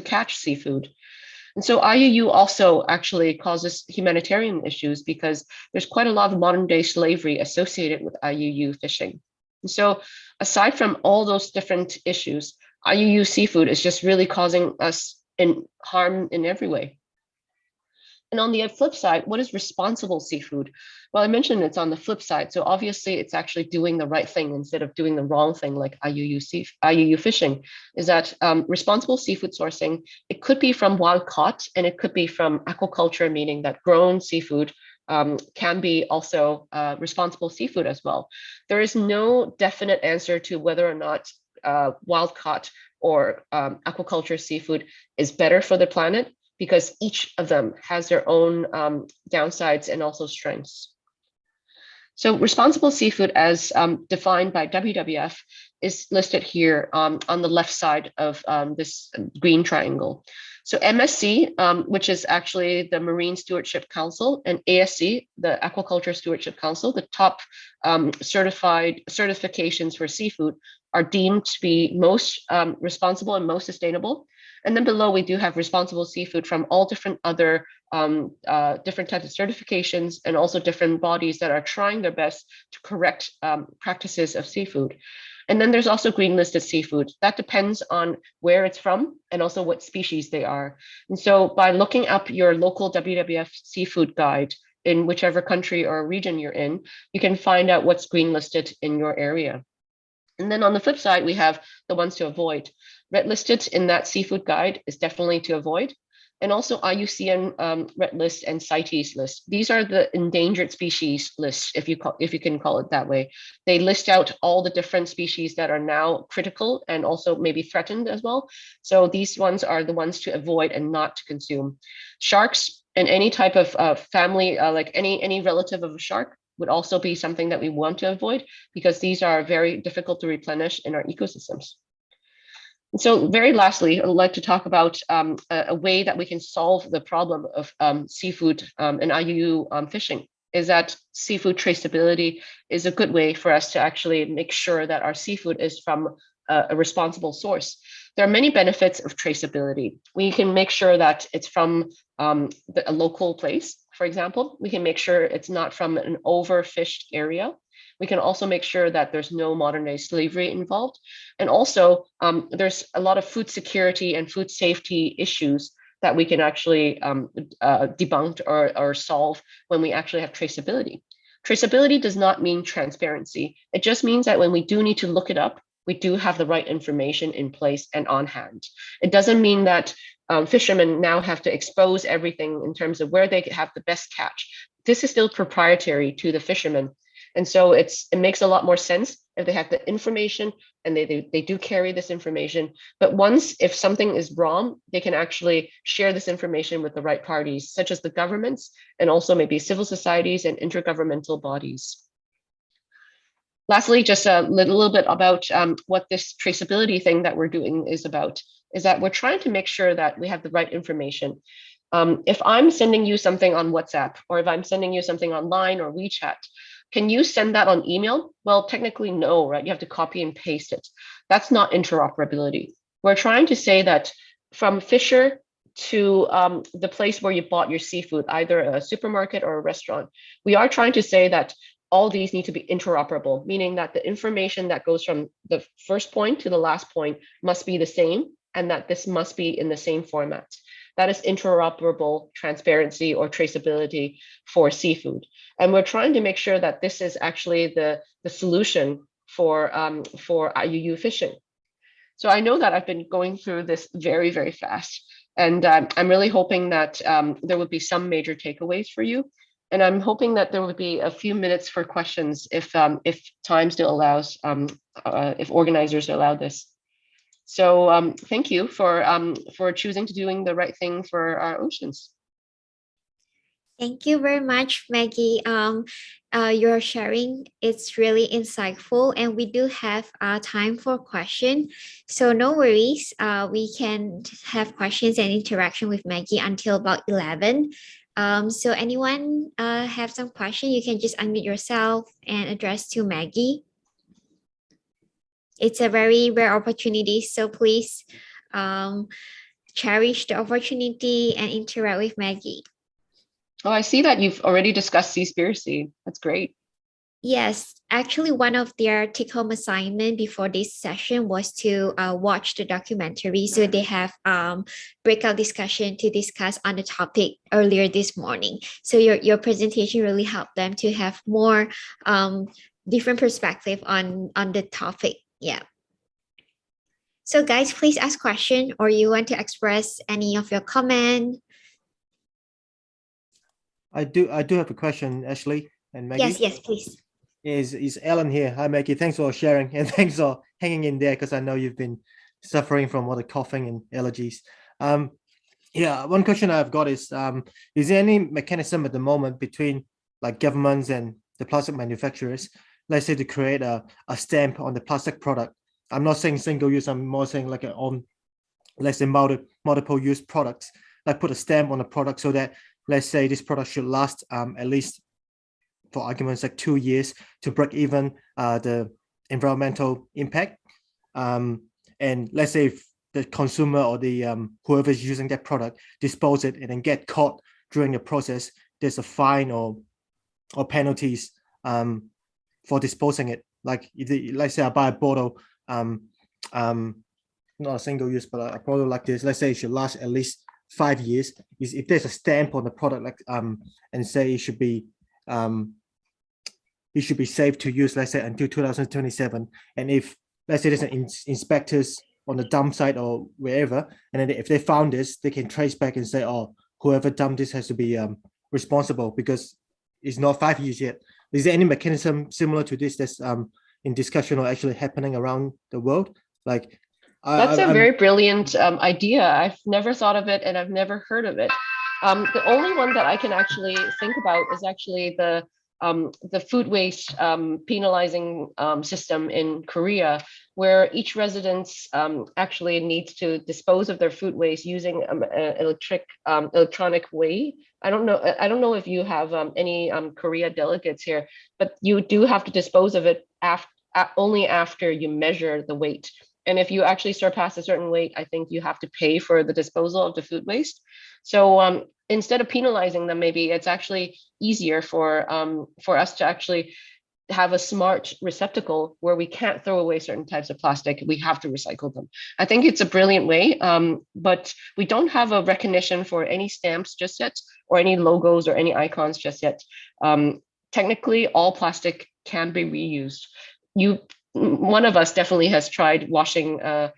catch seafood. And so IUU also actually causes humanitarian issues because there's quite a lot of modern day slavery associated with IUU fishing. And so aside from all those different issues, IUU seafood is just really causing us harm in every way. And on the flip side, what is responsible seafood? Well, I mentioned it's on the flip side. So obviously it's actually doing the right thing instead of doing the wrong thing like IUU fishing, is that responsible seafood sourcing, it could be from wild caught and it could be from aquaculture, meaning that grown seafood can be also responsible seafood as well. There is no definite answer to whether or not wild caught or aquaculture seafood is better for the planet, because each of them has their own downsides and also strengths. So responsible seafood, as defined by WWF, is listed here on the left side of this green triangle. So MSC, which is actually the Marine Stewardship Council, and ASC, the Aquaculture Stewardship Council, the top certified certifications for seafood, are deemed to be most responsible and most sustainable. And then below, we do have responsible seafood from all different other different types of certifications and also different bodies that are trying their best to correct practices of seafood. And then there's also green listed seafood. That depends on where it's from and also what species they are. And so by looking up your local WWF seafood guide in whichever country or region you're in, you can find out what's green listed in your area. And then on the flip side, we have the ones to avoid. Red listed in that seafood guide is definitely to avoid. And also IUCN Red List and CITES list. These are the endangered species lists, if you can call it that way. They list out all the different species that are now critical and also maybe threatened as well. So these ones are the ones to avoid and not to consume. Sharks and any type of family, like any relative of a shark, would also be something that we want to avoid because these are very difficult to replenish in our ecosystems. And so very lastly, I'd like to talk about a way that we can solve the problem of seafood and IUU fishing, is that seafood traceability is a good way for us to actually make sure that our seafood is from a responsible source. There are many benefits of traceability. We can make sure that it's from a local place. For example, we can make sure it's not from an overfished area. We can also make sure that there's no modern day slavery involved. And also there's a lot of food security and food safety issues that we can actually debunk or solve when we actually have traceability. Traceability does not mean transparency. It just means that when we do need to look it up, we do have the right information in place and on hand. It doesn't mean that fishermen now have to expose everything in terms of where they have the best catch. This is still proprietary to the fishermen. And so it makes a lot more sense if they have the information, and they do carry this information. But if something is wrong, they can actually share this information with the right parties, such as the governments and also maybe civil societies and intergovernmental bodies. Lastly, just a little bit about what this traceability thing that we're doing is about, is that we're trying to make sure that we have the right information. If I'm sending you something on WhatsApp, or if I'm sending you something online or WeChat, can you send that on email? Well, technically no, right? You have to copy and paste it. That's not interoperability. We're trying to say that from Fisher to the place where you bought your seafood, either a supermarket or a restaurant, we are trying to say that all these need to be interoperable, meaning that the information that goes from the first point to the last point must be the same, and that this must be in the same format. That is interoperable transparency or traceability for seafood. And we're trying to make sure that this is actually the solution for IUU fishing. So I know that I've been going through this very, very fast. And I'm really hoping that there would be some major takeaways for you. And I'm hoping that there would be a few minutes for questions if time still allows, if organizers allow this. So thank you for choosing to doing the right thing for our oceans. Thank you very much, Maggie. Your sharing it's really insightful, and we do have time for question. So no worries. We can have questions and interaction with Maggie until about 11. So anyone have some question, you can just unmute yourself and address to Maggie. It's a very rare opportunity, so please cherish the opportunity and interact with Maggie. Oh, I see that you've already discussed Seaspiracy. That's great. Yes, actually, one of their take-home assignment before this session was to watch the documentary. So they have breakout discussion to discuss on the topic earlier this morning. So your presentation really helped them to have more different perspective on the topic. Yeah. So guys, please ask question, or you want to express any of your comment. I do have a question, Ashley and Maggie. Yes, please. Is Ellen here? Hi, Maggie. Thanks for sharing, and thanks for hanging in there, because I know you've been suffering from all the coughing and allergies. Yeah, one question I've got is there any mechanism at the moment between like governments and the plastic manufacturers, let's say, to create a stamp on the plastic product? I'm not saying single use, I'm more saying like on, let's say, multiple use products, like put a stamp on the product so that, let's say, this product should last at least, for argument's sake, 2 years to break even the environmental impact. And let's say if the consumer or the whoever is using that product dispose it and then get caught during the process, there's a fine or penalties for disposing it. Like let's say I buy a bottle, not a single use, but a bottle like this, let's say it should last at least 5 years. If there's a stamp on the product, like and say it should be safe to use, let's say, until 2027. And if, let's say, there's an inspectors on the dump site or wherever, and then if they found this, they can trace back and say, oh, whoever dumped this has to be responsible because it's not 5 years yet. Is there any mechanism similar to this that's in discussion or actually happening around the world? Like, that's a very brilliant idea. I've never thought of it, and I've never heard of it. The only one that I can actually think about is actually the food waste penalizing system in Korea, where each residence actually needs to dispose of their food waste using electronic way. I don't know if you have any Korea delegates here, but you do have to dispose of it only after you measure the weight. And if you actually surpass a certain weight, I think you have to pay for the disposal of the food waste. So instead of penalizing them, maybe it's actually easier for us to actually have a smart receptacle where we can't throw away certain types of plastic. We have to recycle them. I think it's a brilliant way, but we don't have a recognition for any stamps just yet, or any logos or any icons just yet. Technically, all plastic can be reused. One of us definitely has tried washing a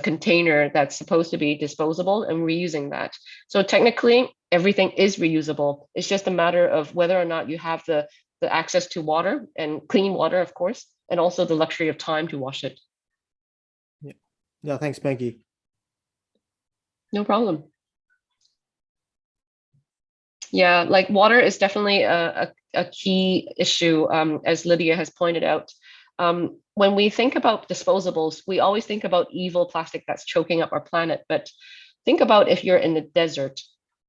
container that's supposed to be disposable and reusing that. So technically, everything is reusable. It's just a matter of whether or not you have the access to water, and clean water, of course, and also the luxury of time to wash it. Yeah, thanks, Maggie. No problem. Yeah, like water is definitely a key issue, as Lydia has pointed out. When we think about disposables, we always think about evil plastic that's choking up our planet. But think about if you're in the desert,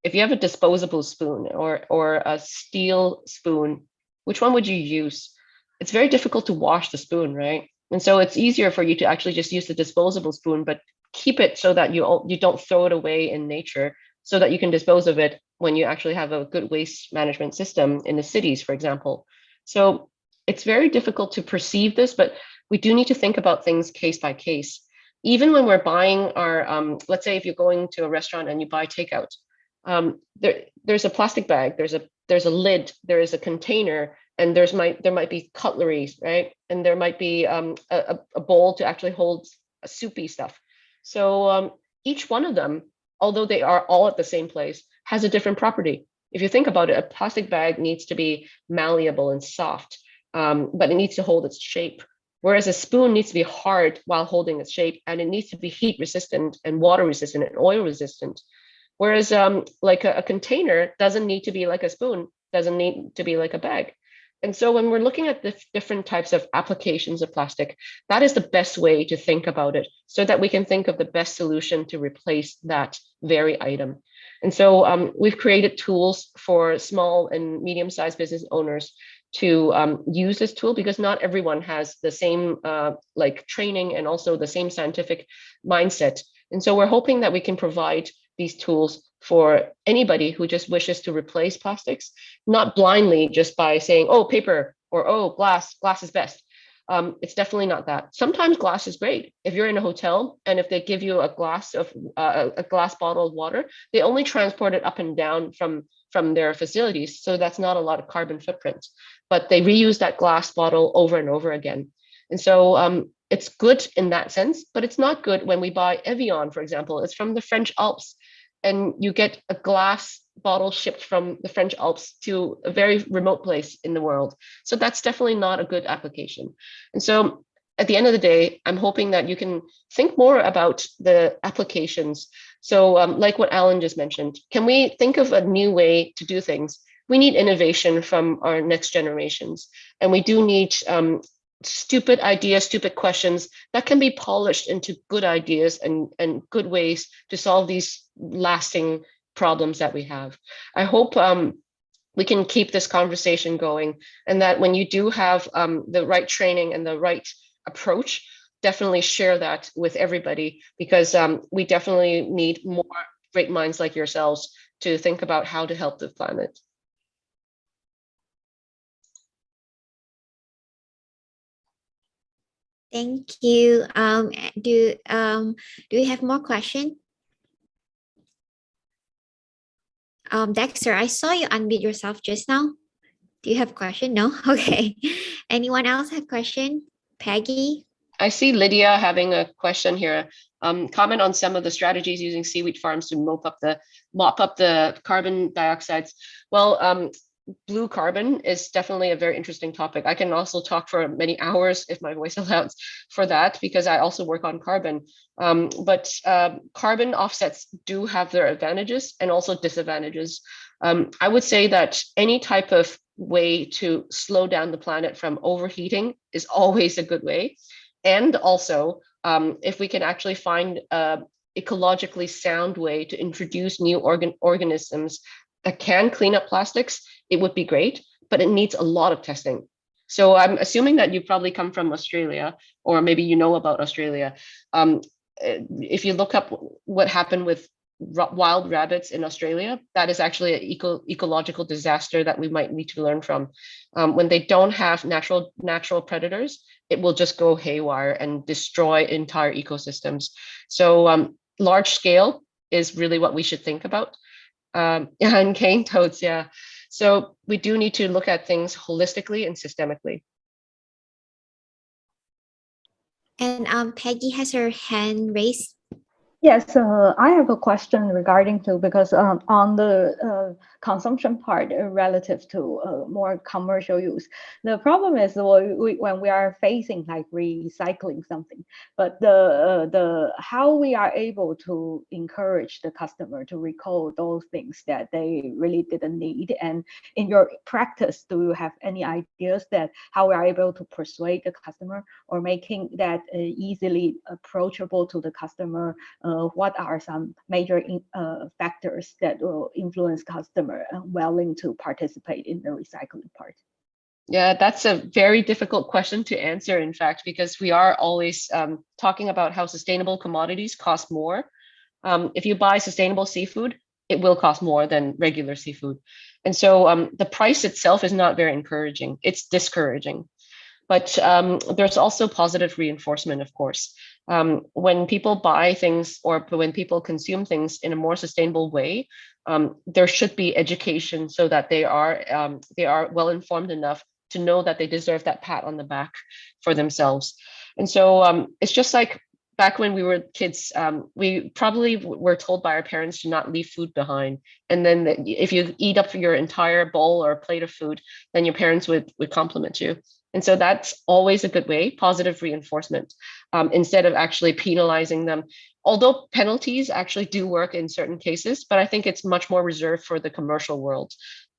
if you have a disposable spoon or a steel spoon, which one would you use? It's very difficult to wash the spoon, right? And so it's easier for you to actually just use the disposable spoon, but keep it so that you don't throw it away in nature, so that you can dispose of it when you actually have a good waste management system in the cities, for example. So it's very difficult to perceive this, but we do need to think about things case by case. Even when we're buying our, let's say if you're going to a restaurant and you buy takeout, there's a plastic bag, there's a lid, there is a container, and there might be cutlery, right? And there might be a bowl to actually hold soupy stuff. So each one of them, although they are all at the same place, has a different property. If you think about it, a plastic bag needs to be malleable and soft, but it needs to hold its shape. Whereas a spoon needs to be hard while holding its shape, and it needs to be heat resistant and water resistant and oil resistant. Whereas like a container doesn't need to be like a spoon, doesn't need to be like a bag. And so when we're looking at the different types of applications of plastic, that is the best way to think about it, so that we can think of the best solution to replace that very item. And so we've created tools for small and medium-sized business owners to use this tool, because not everyone has the same like training and also the same scientific mindset. And so we're hoping that we can provide these tools for anybody who just wishes to replace plastics, not blindly just by saying, oh, paper, or oh, glass is best. It's definitely not that. Sometimes glass is great. If you're in a hotel and if they give you a glass bottle of water, they only transport it up and down from their facilities, so that's not a lot of carbon footprint. But they reuse that glass bottle over and over again. And so it's good in that sense, but it's not good when we buy Evian, for example. It's from the French Alps, and you get a glass bottle shipped from the French Alps to a very remote place in the world. So that's definitely not a good application. And so at the end of the day, I'm hoping that you can think more about the applications. So like what Alan just mentioned, can we think of a new way to do things? We need innovation from our next generations. And we do need stupid ideas, stupid questions that can be polished into good ideas and good ways to solve these lasting problems that we have. I hope we can keep this conversation going, and that when you do have the right training and the right approach, definitely share that with everybody, because we definitely need more great minds like yourselves to think about how to help the planet. Thank you. Do we have more questions? Dexter, I saw you unmute yourself just now. Do you have a question? No? Okay. Anyone else have question? Peggy? I see Lydia having a question here. Comment on some of the strategies using seaweed farms to mop up the carbon dioxides. Well, blue carbon is definitely a very interesting topic. I can also talk for many hours if my voice allows for that, because I also work on carbon. But carbon offsets do have their advantages and also disadvantages. I would say that any type of way to slow down the planet from overheating is always a good way. And also, if we can actually find an ecologically sound way to introduce new organisms that can clean up plastics, it would be great, but it needs a lot of testing. So I'm assuming that you probably come from Australia, or maybe you know about Australia. If you look up what happened with wild rabbits in Australia, that is actually an ecological disaster that we might need to learn from. When they don't have natural predators, it will just go haywire and destroy entire ecosystems. So large scale is really what we should think about. And cane toads, yeah. So we do need to look at things holistically and systemically. And Peggy has her hand raised. Yes, I have a question regarding to, because on the consumption part relative to more commercial use. The problem is when we are facing like recycling something, but the how we are able to encourage the customer to recall those things that they really didn't need. And in your practice, do you have any ideas that how we are able to persuade the customer or making that easily approachable to the customer? What are some major factors that will influence customer willing to participate in the recycling part? Yeah, that's a very difficult question to answer, in fact, because we are always talking about how sustainable commodities cost more. If you buy sustainable seafood, it will cost more than regular seafood. And so the price itself is not very encouraging. It's discouraging. But there's also positive reinforcement, of course. When people buy things or when people consume things in a more sustainable way, there should be education so that they are well informed enough to know that they deserve that pat on the back for themselves. And so it's just like back when we were kids, we probably were told by our parents to not leave food behind. And then if you eat up your entire bowl or plate of food, then your parents would compliment you. And so that's always a good way, positive reinforcement, instead of actually penalizing them. Although penalties actually do work in certain cases, but I think it's much more reserved for the commercial world.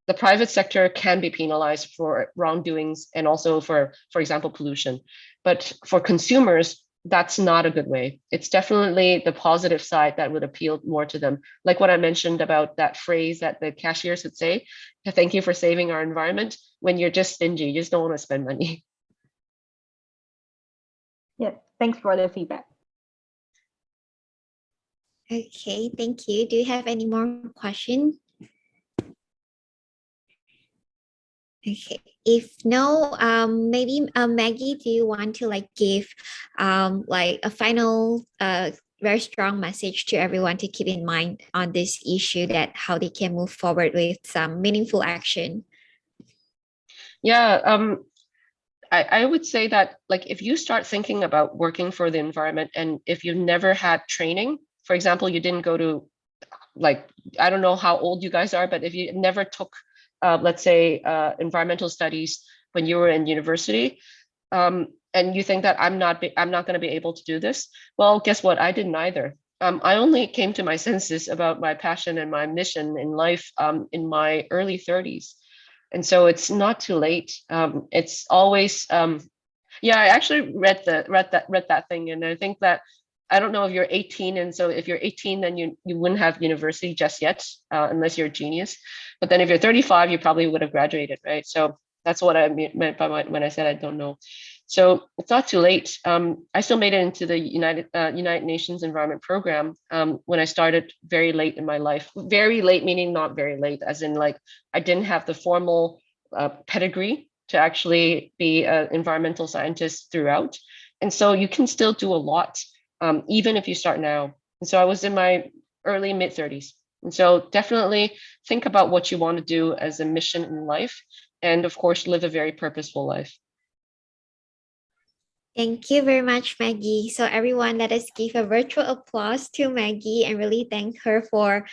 The private sector can be penalized for wrongdoings and also for example, pollution. But for consumers, that's not a good way. It's definitely the positive side that would appeal more to them. Like what I mentioned about that phrase that the cashiers would say, thank you for saving our environment. When you're just stingy, you just don't want to spend money. Yeah, thanks for the feedback. Okay, thank you. Do you have any more questions? Okay, if no, maybe Maggie, do you want to like give like a final very strong message to everyone to keep in mind on this issue, that how they can move forward with some meaningful action? Yeah, I would say that like if you start thinking about working for the environment and if you never had training, for example, you didn't go to like, I don't know how old you guys are, but if you never took, let's say, environmental studies when you were in university, and you think that I'm not going to be able to do this, well, guess what? I didn't either. I only came to my senses about my passion and my mission in life in my early 30s. And so it's not too late. It's always, yeah, I actually read that thing, and I think that I don't know if you're 18, and so if you're 18, then you wouldn't have university just yet, unless you're a genius. But then if you're 35, you probably would have graduated, right? So that's what I meant by when I said I don't know. So it's not too late. I still made it into the United Nations Environment Program when I started very late in my life. Very late meaning not very late, as in like I didn't have the formal pedigree to actually be an environmental scientist throughout. And so you can still do a lot, even if you start now. And so I was in my early mid 30s. And so definitely think about what you want to do as a mission in life. And of course, live a very purposeful life. Thank you very much, Maggie. So everyone, let us give a virtual applause to Maggie and really thank her for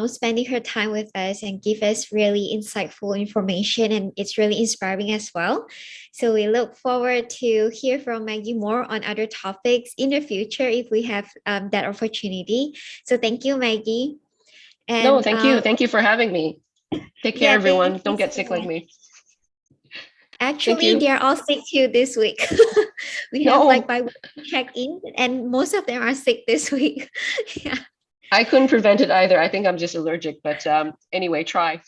spending her time with us and give us really insightful information, and it's really inspiring as well. So we look forward to hear from Maggie more on other topics in the future if we have that opportunity. So thank you, Maggie. And, no, thank you. Thank you for having me. Take care, everyone. Don't get sick like me. Actually, they're all sick too this week. We have like by check-in, and most of them are sick this week. Yeah. I couldn't prevent it either. I think I'm just allergic, but anyway, try.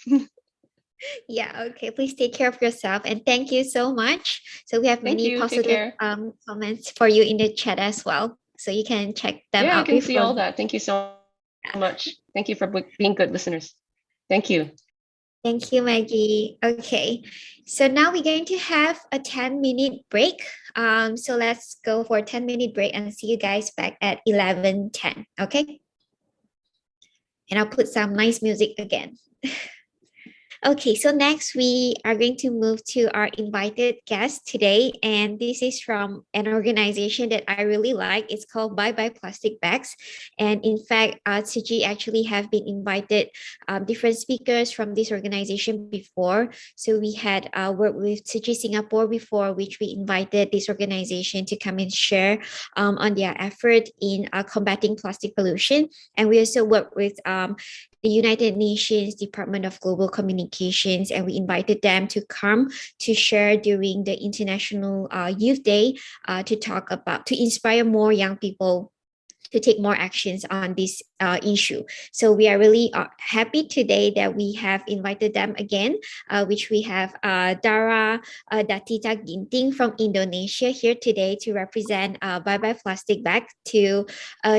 Yeah, okay. Please take care of yourself, and thank you so much. So we have many positive comments for you in the chat as well. So you can check them out. Yeah, I can see all that. Thank you so much. Thank you for being good listeners. Thank you. Thank you, Maggie. Okay, so now we're going to have a 10-minute break. So let's go for a 10-minute break and see you guys back at 11:10. Okay. And I'll put some nice music again. Okay, so next we are going to move to our invited guest today, and this is from an organization that I really like. It's called Bye Bye Plastic Bags, and in fact, Tsuji actually have been invited different speakers from this organization before. So we had worked with Tsuji Singapore before, which we invited this organization to come and share on their effort in combating plastic pollution, and we also worked with the United Nations Department of Global Communications, and we invited them to come to share during the International Youth Day to inspire more young people to take more actions on this issue. So we are really happy today that we have invited them again, which we have Dara Datita Ginting from Indonesia here today to represent Bye Bye Plastic Bag to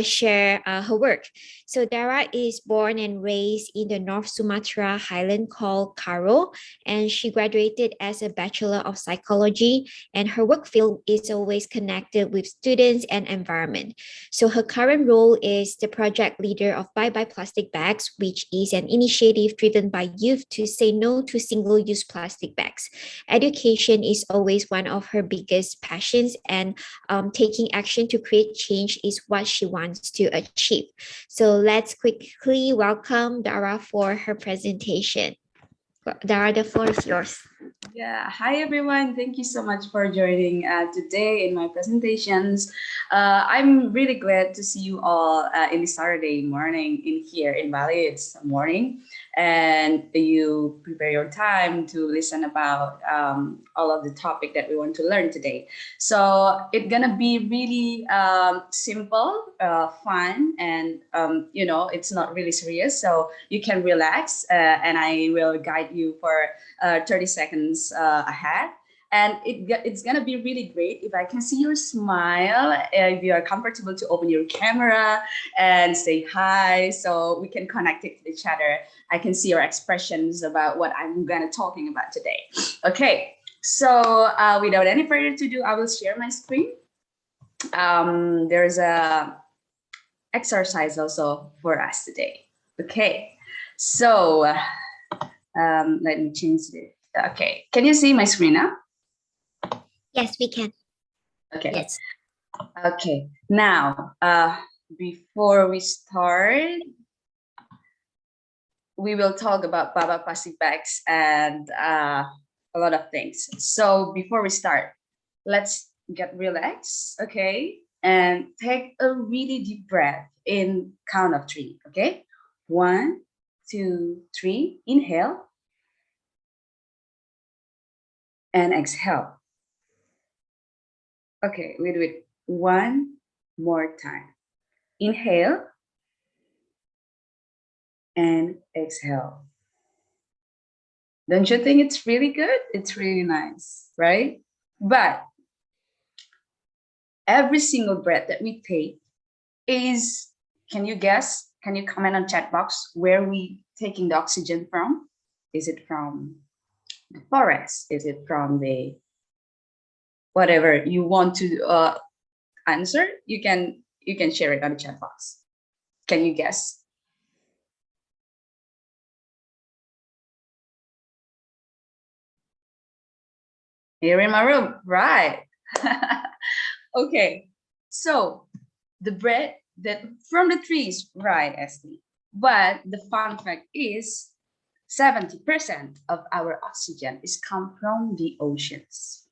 share her work. So Dara is born and raised in the North Sumatra highland called Karo, and she graduated as a Bachelor of Psychology, and her work field is always connected with students and environment. So her current role is the project leader of Bye Bye Plastic Bags, which is an initiative driven by youth to say no to single-use plastic bags. Education is always one of her biggest passions, and taking action to create change is what she wants to achieve. So let's quickly welcome Dara for her presentation. Dara, the floor is yours. Yeah, hi everyone. Thank you so much for joining today in my presentations. I'm really glad to see you all in the Saturday morning in here in Bali. It's morning, and you prepare your time to listen about all of the topic that we want to learn today. So it's gonna be really simple, fun, and it's not really serious, so you can relax, and I will guide you for 30 seconds ahead. And it's gonna be really great if I can see your smile, if you are comfortable to open your camera and say hi, so we can connect it to each other. I can see your expressions about what I'm gonna talking about today. Okay, so without any further ado, I will share my screen. There's a exercise also for us today. Okay, so let me change it. Okay, can you see my screen now? Yes, we can. Okay. Yes. Okay. Now, before we start, we will talk about Bye Bye Plastic Bags and a lot of things. So before we start, let's get relaxed, okay? And take a really deep breath in count of 3, okay? 1, 2, 3. Inhale and exhale. Okay, we do it one more time. Inhale and exhale. Don't you think it's really good? It's really nice, right? But every single breath that we take is, can you guess? Can you comment on chat box where we taking the oxygen from? Is it from the forest? Is it from the whatever you want to answer? You can share it on the chat box. Can you guess? Here in my room, right? Okay, so the bread that from the trees, right, Esty? But the fun fact is 70% of our oxygen is come from the oceans.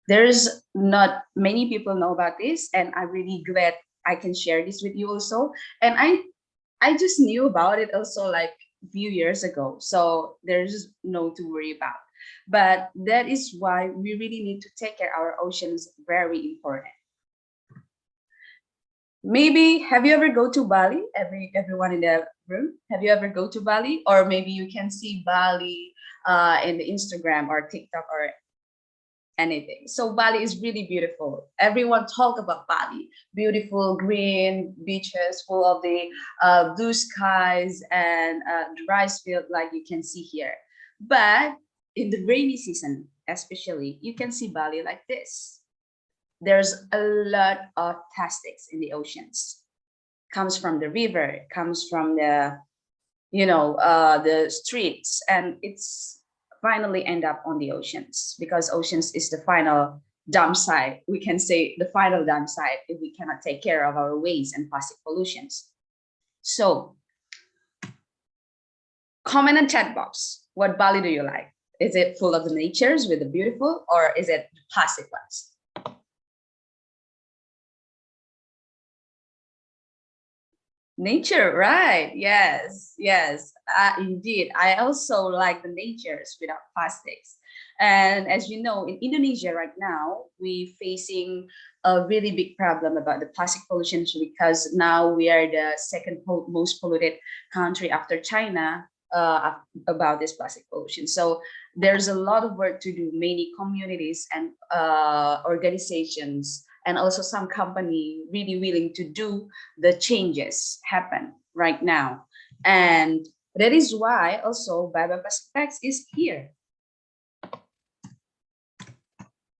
There's not many people know about this, and I'm really glad I can share this with you also. And I just knew about it also like a few years ago, so there's no to worry about. But that is why we really need to take care of our oceans, very important. Maybe have you ever go to Bali? Everyone in the room, have you ever go to Bali? Or maybe you can see Bali in the Instagram or TikTok or anything. So Bali is really beautiful. Everyone talk about Bali, beautiful green beaches full of the blue skies and the rice field like you can see here. But in the rainy season, especially, you can see Bali like this. There's a lot of plastics in the oceans. Comes from the river, comes from the the streets, and it's finally end up on the oceans, because oceans is the final dump site. We can say the final dump site if we cannot take care of our waste and plastic pollutions. So comment and chat box. What Bali do you like? Is it full of the natures with the beautiful, or is it plastic ones? Nature, right? Yes, yes, indeed. I also like the natures without plastics. And as you know, in Indonesia right now, we're facing a really big problem about the plastic pollution, because now we are the second most polluted country after China about this plastic pollution. So there's a lot of work to do. Many communities and organizations, and also some company really willing to do the changes happen right now. And that is why also Baba Plastic Bags is here.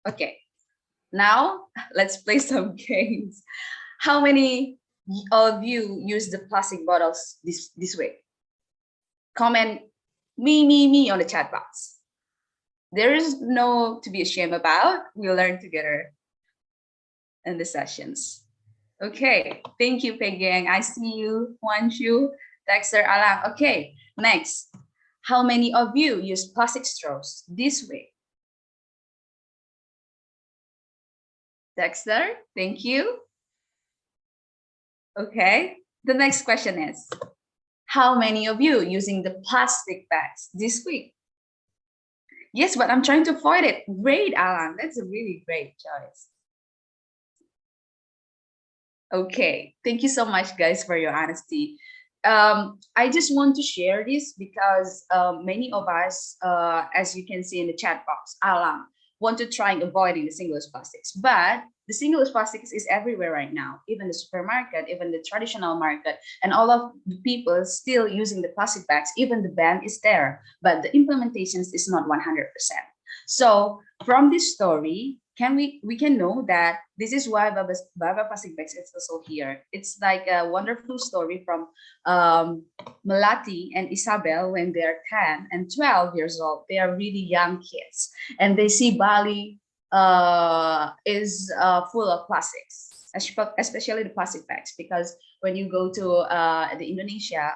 Okay, now let's play some games. How many of you use the plastic bottles this way? Comment me on the chat box. There is no to be ashamed about. We'll learn together in the sessions. Okay, thank you, Pegang. I see you, Wanshu, Dexter, Alang. Okay, next. How many of you use plastic straws this way? Dexter, thank you. Okay, the next question is, how many of you using the plastic bags this week? Yes, but I'm trying to avoid it. Great, Alan. That's a really great choice. Okay, thank you so much, guys, for your honesty. I just want to share this because many of us, as you can see in the chat box, Alan, want to try avoiding the single-use plastics, but the single-use plastics is everywhere right now, even the supermarket, even the traditional market, and all of the people still using the plastic bags. Even the ban is there, but the implementations is not 100%. So from this story, we can know that this is why Baba Plastic Bags is also here. It's like a wonderful story from Melati and Isabel when they're 10 and 12 years old. They are really young kids, and they see Bali is full of plastics, especially the plastic bags, because when you go to the Indonesia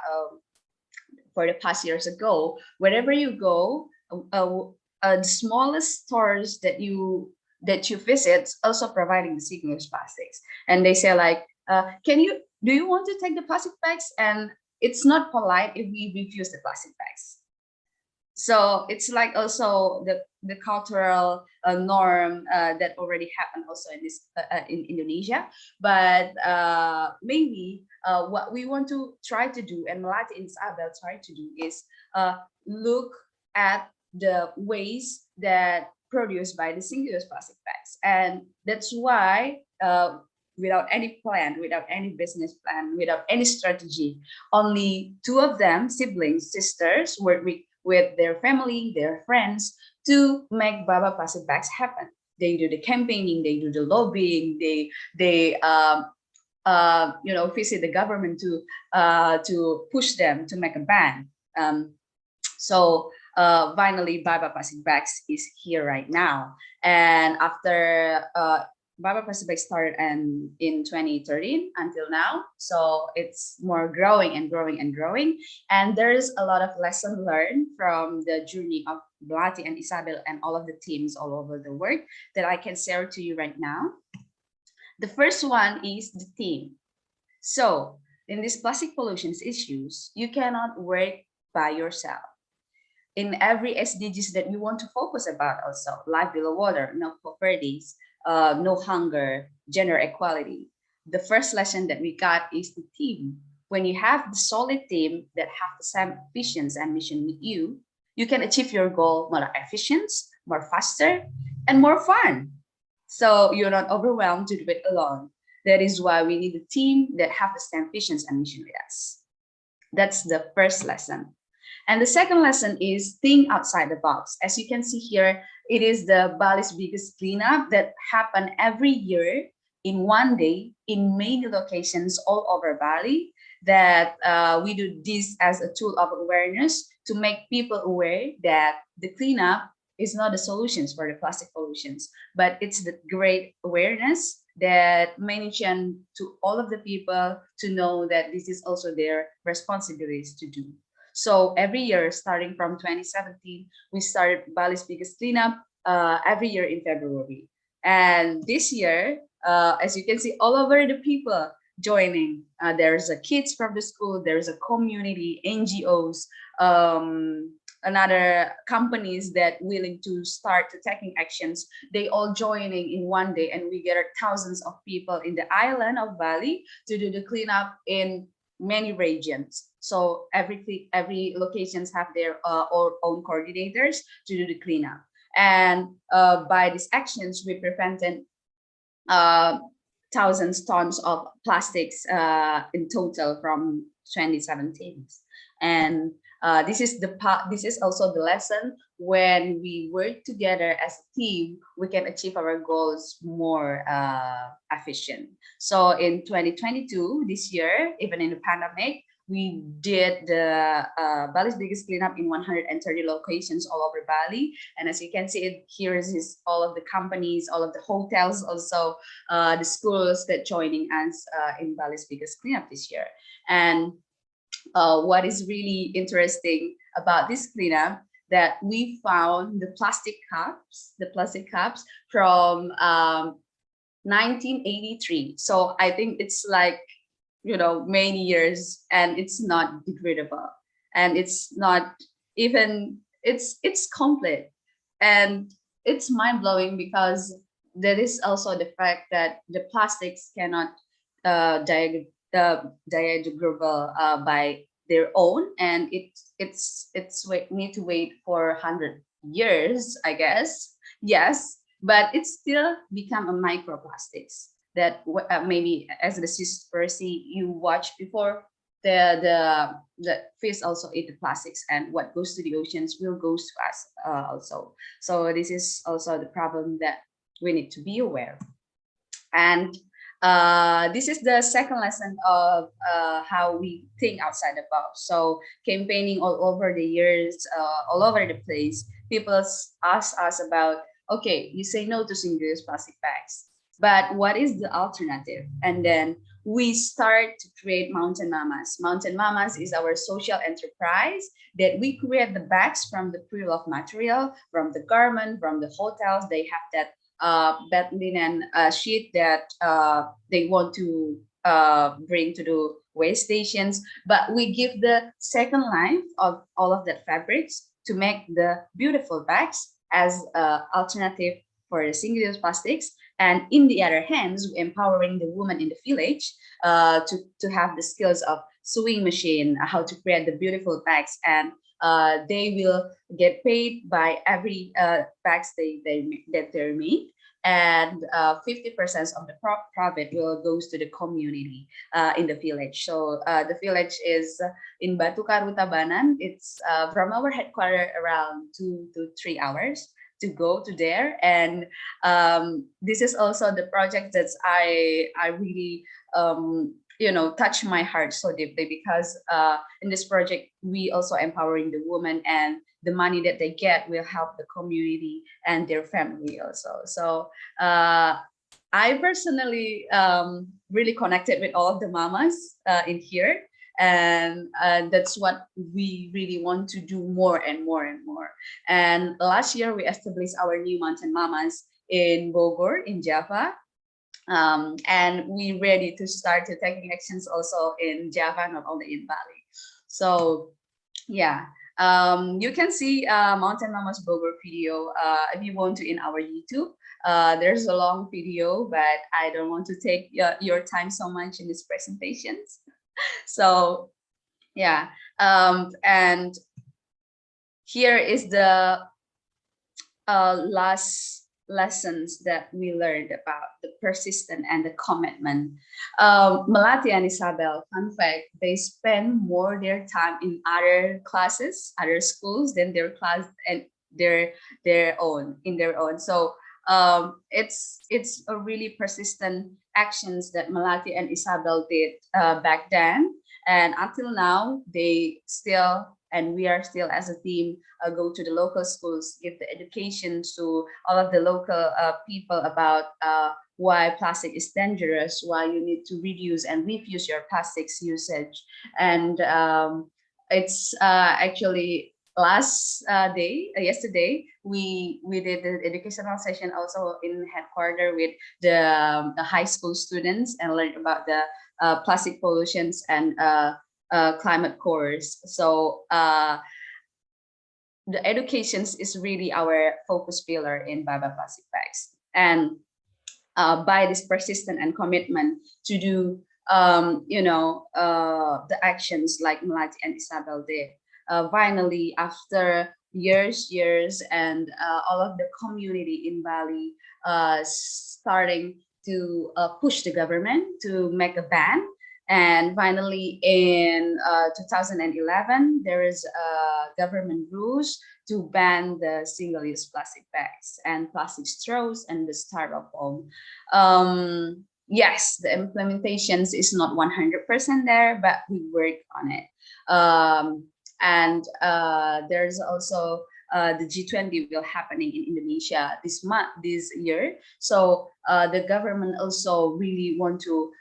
for the past years ago, wherever you go, the smallest stores that you visit also providing the single-use plastics, and they say like, do you want to take the plastic bags? And it's not polite if we refuse the plastic bags. So it's like also the cultural norm that already happened also in this in Indonesia. But maybe what we want to try to do, and Melati and Isabel try to do, is look at the waste that produced by the single-use plastic bags. And that's why without any plan, without any business plan, without any strategy, only two of them, siblings, sisters, work with their family, their friends, to make Baba Plastic Bags happen. They do the campaigning, they do the lobbying, they visit the government to push them to make a ban. So finally, Baba Plastic Bags is here right now. And after Baba Plastic Bags started in 2013 until now, so it's more growing and growing and growing. And there's a lot of lesson learned from the journey of Melati and Isabel and all of the teams all over the world that I can share to you right now. The first one is the team. So in these plastic pollution issues, you cannot work by yourself. In every SDGs that you want to focus about, also life below water, no poverty, no hunger, gender equality. The first lesson that we got is the team. When you have the solid team that have the same visions and mission with you, you can achieve your goal more efficient, more faster, and more fun. So you're not overwhelmed to do it alone. That is why we need a team that have the same visions and mission with us. That's the first lesson. And the second lesson is think outside the box. As you can see here, it is the Bali's biggest cleanup that happen every year in one day in many locations all over Bali. that we do this as a tool of awareness to make people aware that the cleanup is not the solutions for the plastic pollutions, but it's the great awareness that mention to all of the people to know that this is also their responsibilities to do. So every year, starting from 2017, we started Bali's biggest cleanup every year in February. And this year, as you can see, all over the people joining. There's a kids from the school, there's a community, NGOs, another companies that willing to start to taking actions. They all joining in one day, and we get thousands of people in the island of Bali to do the cleanup in many regions. So every locations have their own coordinators to do the cleanup. And by these actions, we prevented thousands tons of plastics in total from 2017. And this is the part. This is also the lesson. When we work together as a team, we can achieve our goals more efficient. So in 2022, this year, even in the pandemic, we did the Bali's biggest cleanup in 130 locations all over Bali. And as you can see, here is all of the companies, all of the hotels, also the schools that joining us in Bali's biggest cleanup this year. And what is really interesting about this cleanup, that we found the plastic cups from 1983. So I think it's like, many years, and it's not degradable, and it's not even, it's complete. And it's mind-blowing because there is also the fact that the plastics cannot biodegradable by their own, and it's need to wait for 100 years, I guess. Yes, but it still become a microplastics that maybe as the Seaspiracy you watched before, the fish also eat the plastics, and what goes to the oceans will goes to us also. So this is also the problem that we need to be aware. And this is the second lesson of how we think outside the box. So campaigning all over the years, all over the place, people ask us about, okay, you say no to single-use plastic bags, but what is the alternative? And then we start to create Mountain Mamas. Mountain Mamas is our social enterprise that we create the bags from the pre-loved material, from the garment, from the hotels. They have that bed linen sheet that they want to bring to the waste stations, but we give the second life of all of that fabrics to make the beautiful bags as alternative for the single-use plastics. And in the other hands, we're empowering the women in the village to have the skills of sewing machine, how to create the beautiful bags, and they will get paid by every bags that they make. And 50% of the profit will goes to the community in the village. So the village is in Batu Karu Tabanan. It's from our headquarters around 2 to 3 hours to go to there. And this is also the project that I really touch my heart so deeply, because in this project we also empowering the women, and the money that they get will help the community and their family also. So I personally really connected with all of the mamas in here, and that's what we really want to do more and more and more. And last year we established our new Mountain Mamas in Bogor, in Java. And we ready to start to taking actions also in Java, not only in Bali. So yeah, you can see Mountain Mamas Bogor video if you want to in our YouTube. There's a long video, but I don't want to take your time so much in these presentations. So yeah, and here is the last lessons that we learned about the persistence and the commitment. Melati and Isabel, fun fact, they spend more their time in other classes, other schools than their class and their own. So it's a really persistent actions that Melati and Isabel did back then. And until now, they still, and we are still as a team, go to the local schools, give the education to all of the local people about why plastic is dangerous, why you need to reduce and refuse your plastics usage. And it's actually yesterday, we did the educational session also in headquarters with the high school students and learned about the plastic pollutions and climate course. So the education is really our focus pillar in Baba Plastic Bags. And by this persistent and commitment to do, the actions like Melati and Isabel did, finally, after years, and all of the community in Bali starting to push the government to make a ban. And finally, in 2011, there is government rules to ban the single-use plastic bags and plastic straws and the styrofoam. Yes, the implementations is not 100% there, but we work on it. And there's also the G20 will happening in Indonesia this year. So the government also really want to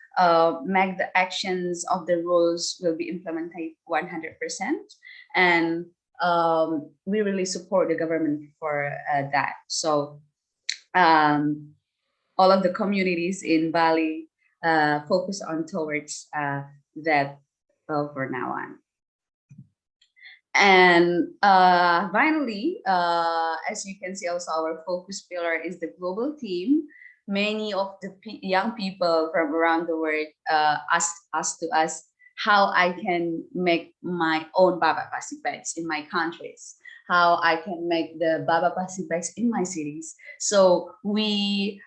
make the actions of the rules will be implemented 100%. And we really support the government for that. So all of the communities in Bali focus on towards that for now on. And finally, as you can see, also our focus pillar is the global team. Many of the young people from around the world ask us how I can make my own Baba plastic bags in my countries, how I can make the Baba plastic bags in my cities. So we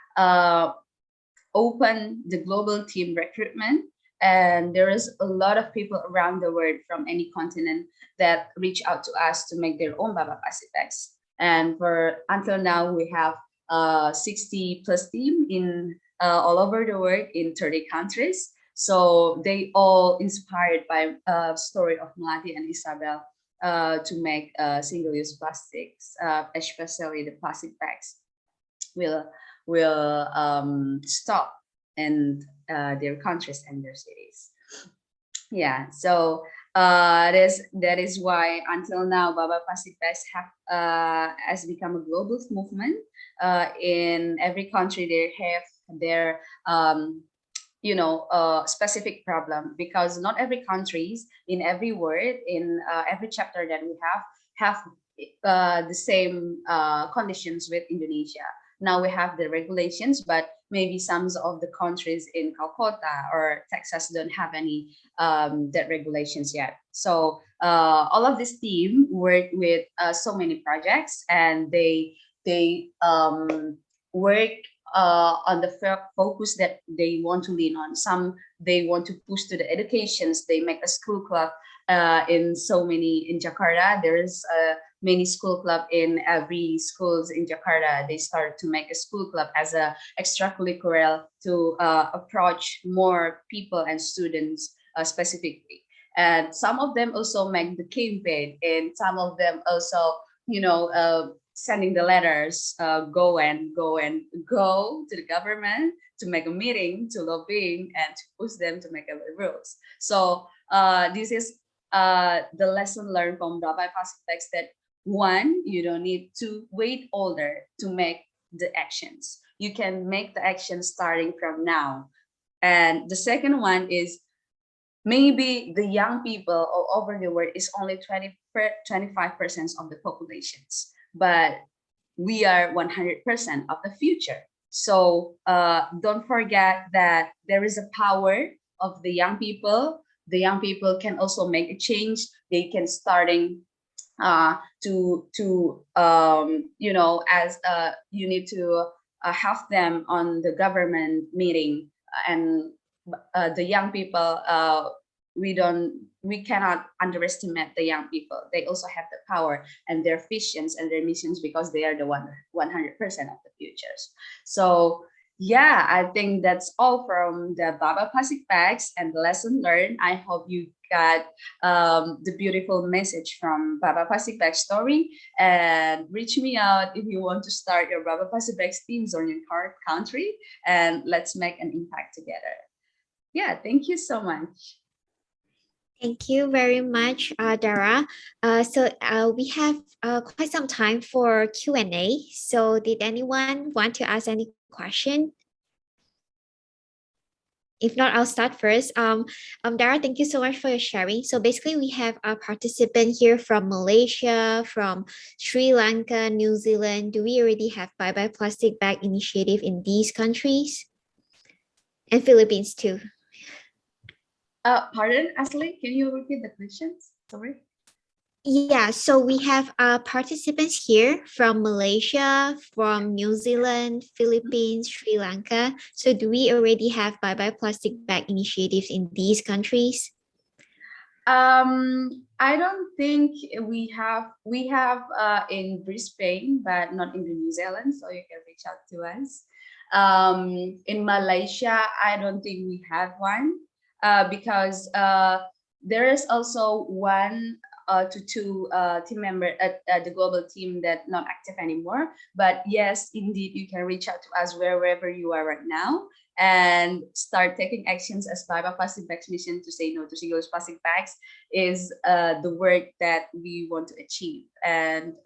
open the global team recruitment, and there is a lot of people around the world from any continent that reach out to us to make their own Baba plastic bags. And for until now, we have 60 plus team in all over the world in 30 countries. So they all inspired by story of Melati and Isabel to make single-use plastics, especially the plastic bags will stop in their countries and their cities. Yeah, so that is why until now Baba plastic bags has become a global movement. In every country they have their specific problem, because not every countries in every word in every chapter that we have the same conditions with Indonesia. Now we have the regulations, but maybe some of the countries in Calcutta or Texas don't have any that regulations yet. So all of this team work with so many projects, and they work on the focus that they want to lean on. Some they want to push to the educations. They make a school club in Jakarta. There is many school club in every schools in Jakarta. They start to make a school club as a extracurricular to approach more people and students specifically. And some of them also make the campaign, and some of them also, sending the letters, go to the government to make a meeting, to lobbying, and to push them to make the rules. So this is the lesson learned from Baba plastic bags, that one, you don't need to wait older to make the actions. You can make the action starting from now. And the second one is, maybe the young people all over the world is only 25% of the populations, but we are 100% of the future. So don't forget that there is a power of the young people. The young people can also make a change. They can starting you need to have them on the government meeting, and the young people, we cannot underestimate the young people. They also have the power and their visions and their missions, because they are the 100% of the futures. So yeah, I think that's all from the Baba Plastic Bags and the lesson learned. I hope you got the beautiful message from Baba Plastic Bag story, and reach me out if you want to start your Baba Plastic Bags teams on your country, and let's make an impact together. Yeah, thank you so much. Thank you very much, Dara. We have quite some time for Q&A. So did anyone want to ask any question? If not, I'll start first. Dara, thank you so much for your sharing. So basically, we have a participant here from Malaysia, from Sri Lanka, New Zealand. Do we already have Bye Bye Plastic Bag initiative in these countries? And Philippines too. Pardon, Ashley, can you repeat the questions? Sorry. Yeah, so we have participants here from Malaysia, from New Zealand, Philippines, Sri Lanka. So do we already have Bye Bye Plastic Bag initiatives in these countries? I don't think we have in Brisbane, but not in New Zealand, so you can reach out to us. In Malaysia, I don't think we have one, because there is also one to two team member at the global team that not active anymore. But yes, indeed, you can reach out to us wherever you are right now, and start taking actions as Bye Bye Plastic Bags mission to say no to single-use plastic bags is the work that we want to achieve. And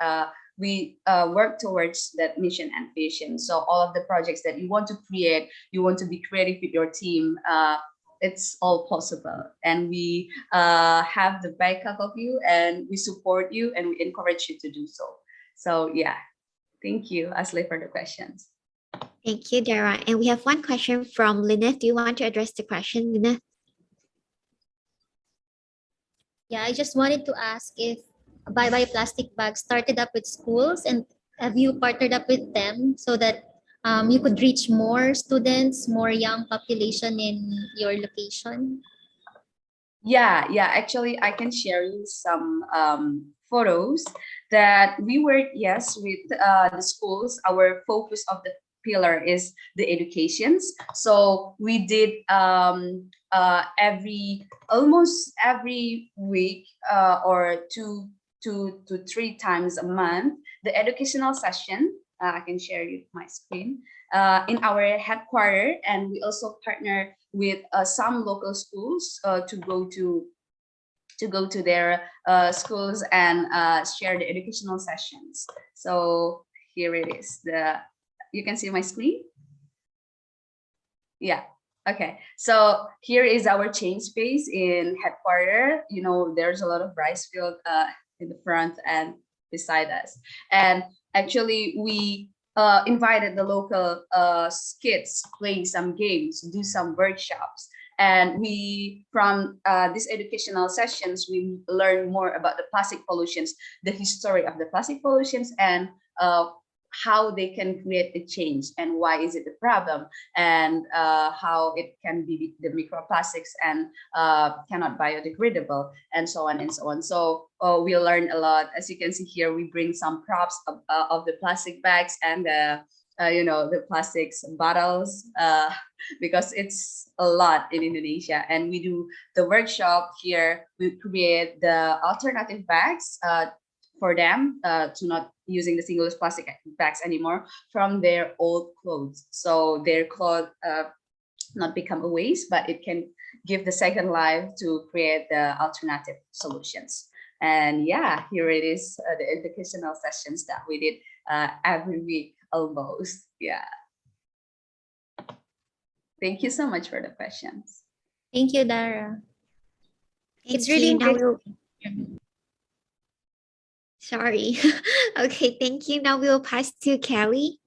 we work towards that mission and vision. So all of the projects that you want to create, you want to be creative with your team, it's all possible. And we have the backup of you, and we support you, and we encourage you to do so. So yeah, thank you, Ashley, for the questions. Thank you, Dara. And we have one question from Lynette. Do you want to address the question, Lynette? Yeah, I just wanted to ask if Bye Bye Plastic Bags started up with schools, and have you partnered up with them so that you could reach more students, more young population in your location? Yeah, actually, I can share you some photos that we work, yes, with the schools. Our focus of the pillar is the educations. So we did almost every week, or two to three times a month, the educational session. I can share you my screen in our headquarters, and we also partner with some local schools to go to their schools and share the educational sessions. So here it is. You can see my screen. Yeah. Okay. So here is our change space in headquarters. You know, there's a lot of rice field in the front and beside us. And actually, we invited the local kids, play some games, do some workshops. And we, from these educational sessions, we learn more about the plastic pollutions, the history of the plastic pollutions, and how they can create a change, and why is it a problem, and how it can be the microplastics and cannot biodegradable, and so on and so on. So we learn a lot. As you can see here, we bring some props of the plastic bags and the plastics bottles, because it's a lot in Indonesia. And we do the workshop here. We create the alternative bags for them to not using the single-use plastic bags anymore from their old clothes. So their clothes not become a waste, but it can give the second life to create the alternative solutions. And yeah, here it is, the educational sessions that we did every week almost. Yeah. Thank you so much for the questions. Thank you, Dara. It's really now nice. Sorry. Okay, thank you. Now we'll pass to Kelly.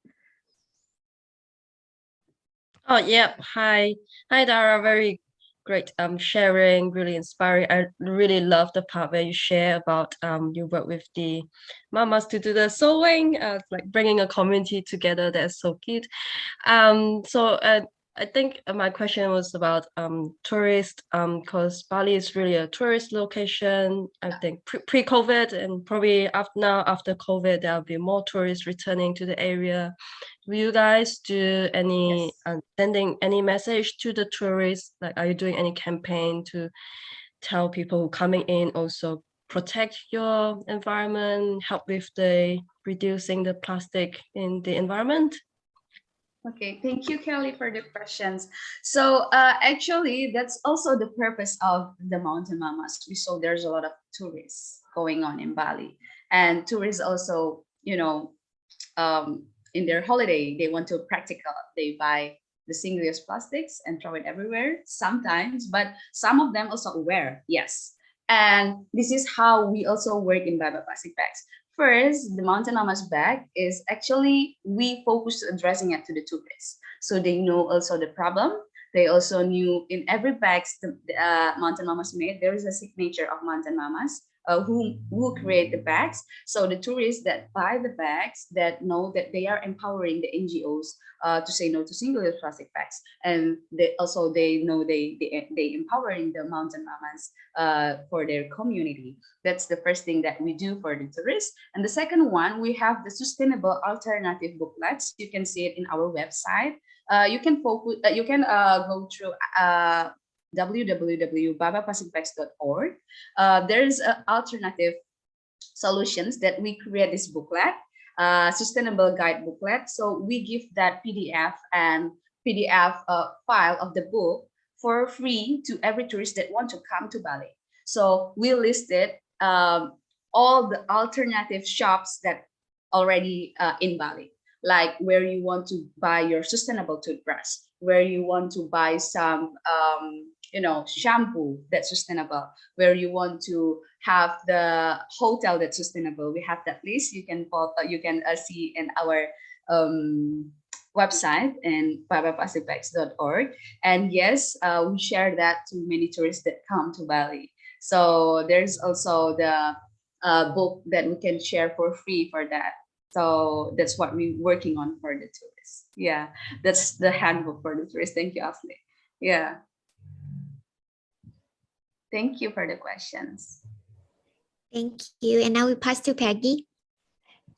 Oh, yeah. Hi, Dara. Very great sharing, really inspiring. I really love the part where you share about you work with the mamas to do the sewing, like bringing a community together. That's so cute. I think my question was about tourist, because Bali is really a tourist location. I think pre-COVID and probably after COVID, there'll be more tourists returning to the area. Will you guys do any sending any message to the tourists? Like, are you doing any campaign to tell people coming in also protect your environment, help with the reducing the plastic in the environment? Okay, thank you, Kelly, for the questions. So actually, that's also the purpose of the Mountain Mamas. We saw there's a lot of tourists going on in Bali, and tourists also, you know, in their holiday, they want to practical. They buy the single-use plastics and throw it everywhere sometimes, but some of them also wear, yes. And this is how we also work in Bye Bye Plastic Bags. First, the Mountain Mama's bag is actually, we focus addressing it to the tourists. So they know also the problem. They also knew in every bag the Mountain Mamas made, there is a signature of Mountain Mamas who create the bags. So the tourists that buy the bags that know that they are empowering the NGOs to say no to single-use plastic bags, and they know they empowering the Mountain Mamas for their community. That's the first thing that we do for the tourists. And the second one, we have the sustainable alternative booklets. You can see it in our website. You can focus. You can go through www.babaplasticbags.org. There's alternative solutions that we create this booklet, sustainable guide booklet. So we give that PDF and PDF file of the book for free to every tourist that want to come to Bali. So we listed all the alternative shops that already in Bali, like where you want to buy your sustainable toothbrush, where you want to buy some shampoo that's sustainable, where you want to have the hotel that's sustainable. We have that list. You can see in our website and babaplasticbags.org. And yes, we share that to many tourists that come to Bali. So there's also the book that we can share for free for that. So that's what we're working on for the tourists. Yeah, that's the handbook for the tourists. Thank you, Ashley. Yeah. Thank you for the questions. Thank you. And now we pass to Peggy.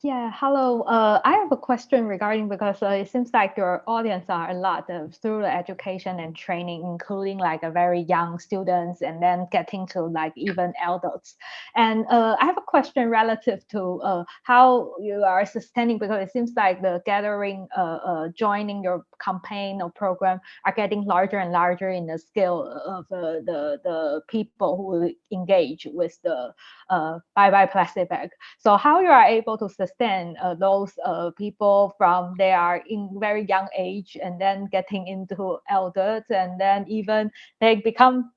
Yeah, hello. I have a question regarding, because it seems like your audience are a lot through the education and training, including like a very young students and then getting to like even adults. And I have a question relative to how you are sustaining, because it seems like the gathering, joining your campaign or program are getting larger and larger in the scale of the people who engage with the Bye Bye Plastic Bag. So how you are able to sustain those people from they are in very young age and then getting into elders, and then even they become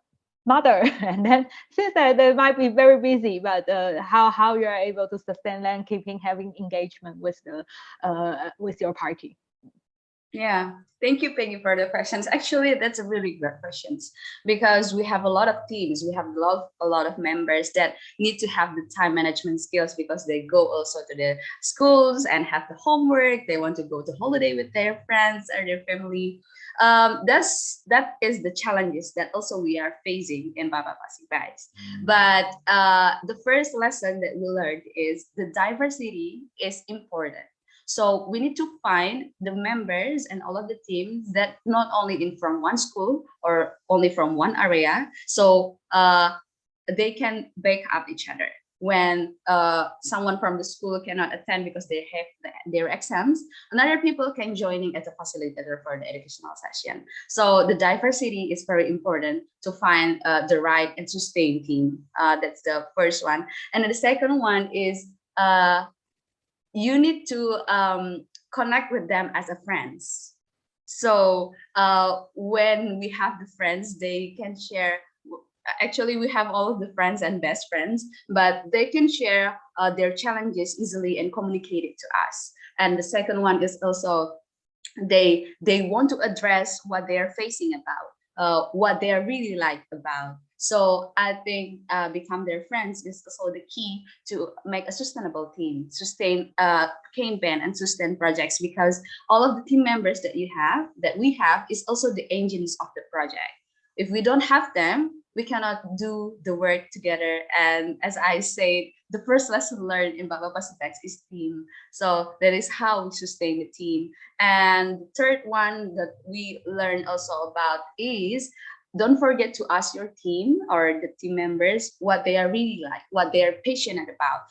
mother, and then since they might be very busy, but how you are able to sustain them, having engagement with the with your party? Yeah, thank you, Peggy, for the questions. Actually, that's a really great questions, because we have a lot of teams. We have a lot of members that need to have the time management skills, because they go also to the schools and have the homework. They want to go to holiday with their friends or their family. That is the challenges that also we are facing in Bye Bye Plastic Bags. But the first lesson that we learned is the diversity is important. So we need to find the members and all of the teams that not only in from one school or only from one area, so they can back up each other. When someone from the school cannot attend because they have their exams, another people can join in as a facilitator for the educational session. So the diversity is very important to find the right and sustained team. That's the first one. And then the second one is you need to connect with them as a friends. So when we have the friends, they can share. Actually, we have all of the friends and best friends, but they can share their challenges easily and communicate it to us. And the second one is also they want to address what they're facing about, what they're really like about. So I think become their friends is also the key to make a sustainable team, sustain campaign and sustain projects, because all of the team members that we have is also the engines of the project. If we don't have them, we cannot do the work together. And as I said, the first lesson learned in Baba Pacific is team. So that is how we sustain the team. And third one that we learned also about is, don't forget to ask your team or the team members what they are really like, what they are passionate about.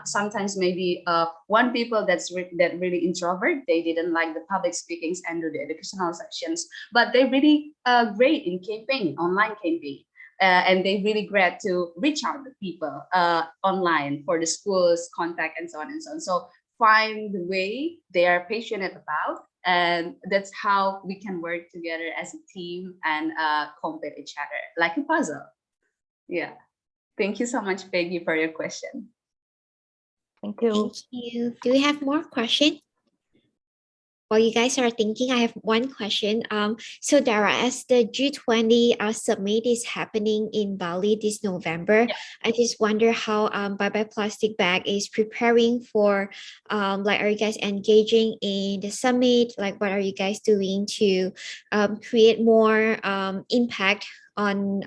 Sometimes maybe one people that really introvert, they didn't like the public speakings and do the educational sections, but they really great in campaign, online campaign. And they really great to reach out to people online for the schools, contact, and so on and so on. So find the way they are passionate about, and that's how we can work together as a team and complete each other like a puzzle. Yeah. Thank you so much, Peggy, for your question. Thank you. Thank you. Do we have more questions? While you guys are thinking, I have one question. So Dara, as the G20 summit is happening in Bali this November, I just wonder how Bye Bye Plastic Bag is preparing for, like, are you guys engaging in the summit? Like, what are you guys doing to create more impact on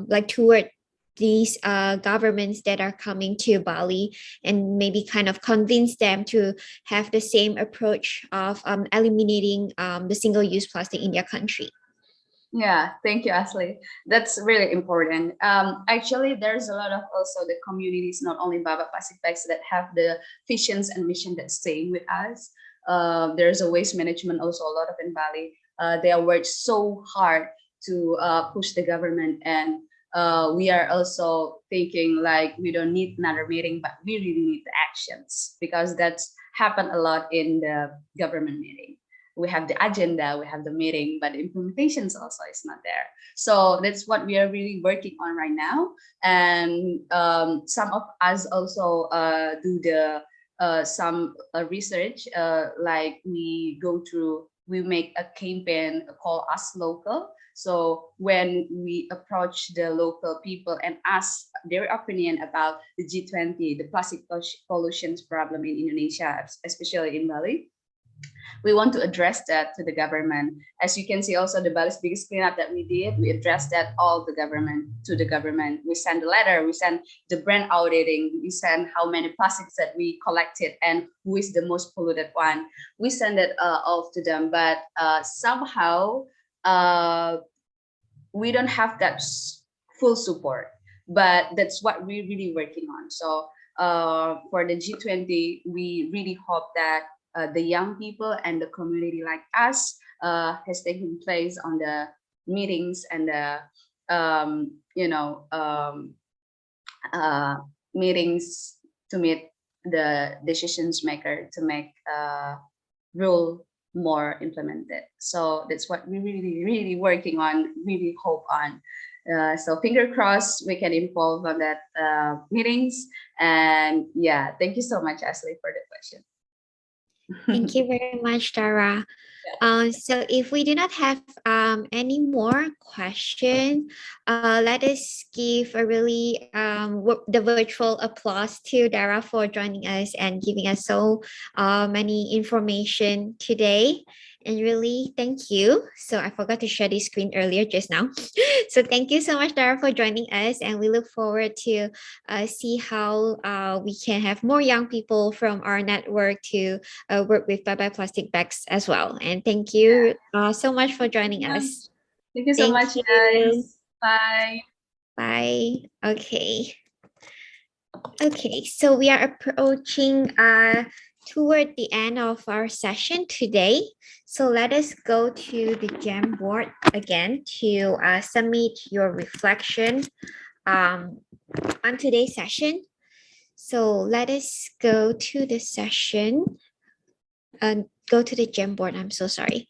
like toward these governments that are coming to Bali, and maybe kind of convince them to have the same approach of eliminating the single-use plastic in their country? Yeah, thank you, Ashley. That's really important. Actually, there's a lot of also the communities, not only Baba Plastic Bags, that have the visions and mission that stay with us. There's a waste management also a lot of in Bali. They are worked so hard to push the government, and we are also thinking like we don't need another meeting, but we really need the actions, because that's happened a lot in the government meeting. We have the agenda, we have the meeting, but the implementations also is not there. So that's what we are really working on right now. And some of us also do the some research, like we make a campaign called Us Local. So when we approach the local people and ask their opinion about the G20, the plastic pollution problem in Indonesia, especially in Bali, we want to address that to the government. As you can see also the Bali's biggest cleanup that we did, we addressed that all to the government. We send a letter, we send the brand auditing, we send how many plastics that we collected and who is the most polluted one. We send it all to them, but somehow we don't have that full support, but that's what we're really working on. So for the G20, we really hope that the young people and the community like us has taken place on the meetings and the meetings to meet the decisions maker to make rule more implemented. So that's what we really working on, really hope on. So finger crossed we can involve on that meetings. And yeah, thank you so much, Ashley, for the question. Thank you very much, Dara. So if we do not have any more questions, let us give a really the virtual applause to Dara for joining us and giving us so many information today. And really, thank you. So I forgot to share this screen earlier just now. So thank you so much, Dara, for joining us. And we look forward to see how we can have more young people from our network to work with Bye Bye Plastic Bags as well. And thank you so much for joining us. Thank you so much, guys. Bye. Bye. Okay. Okay, so we are approaching toward the end of our session today. So let us go to the Jamboard again to submit your reflection on today's session. So let us go to the session and go to the Jamboard. I'm so sorry.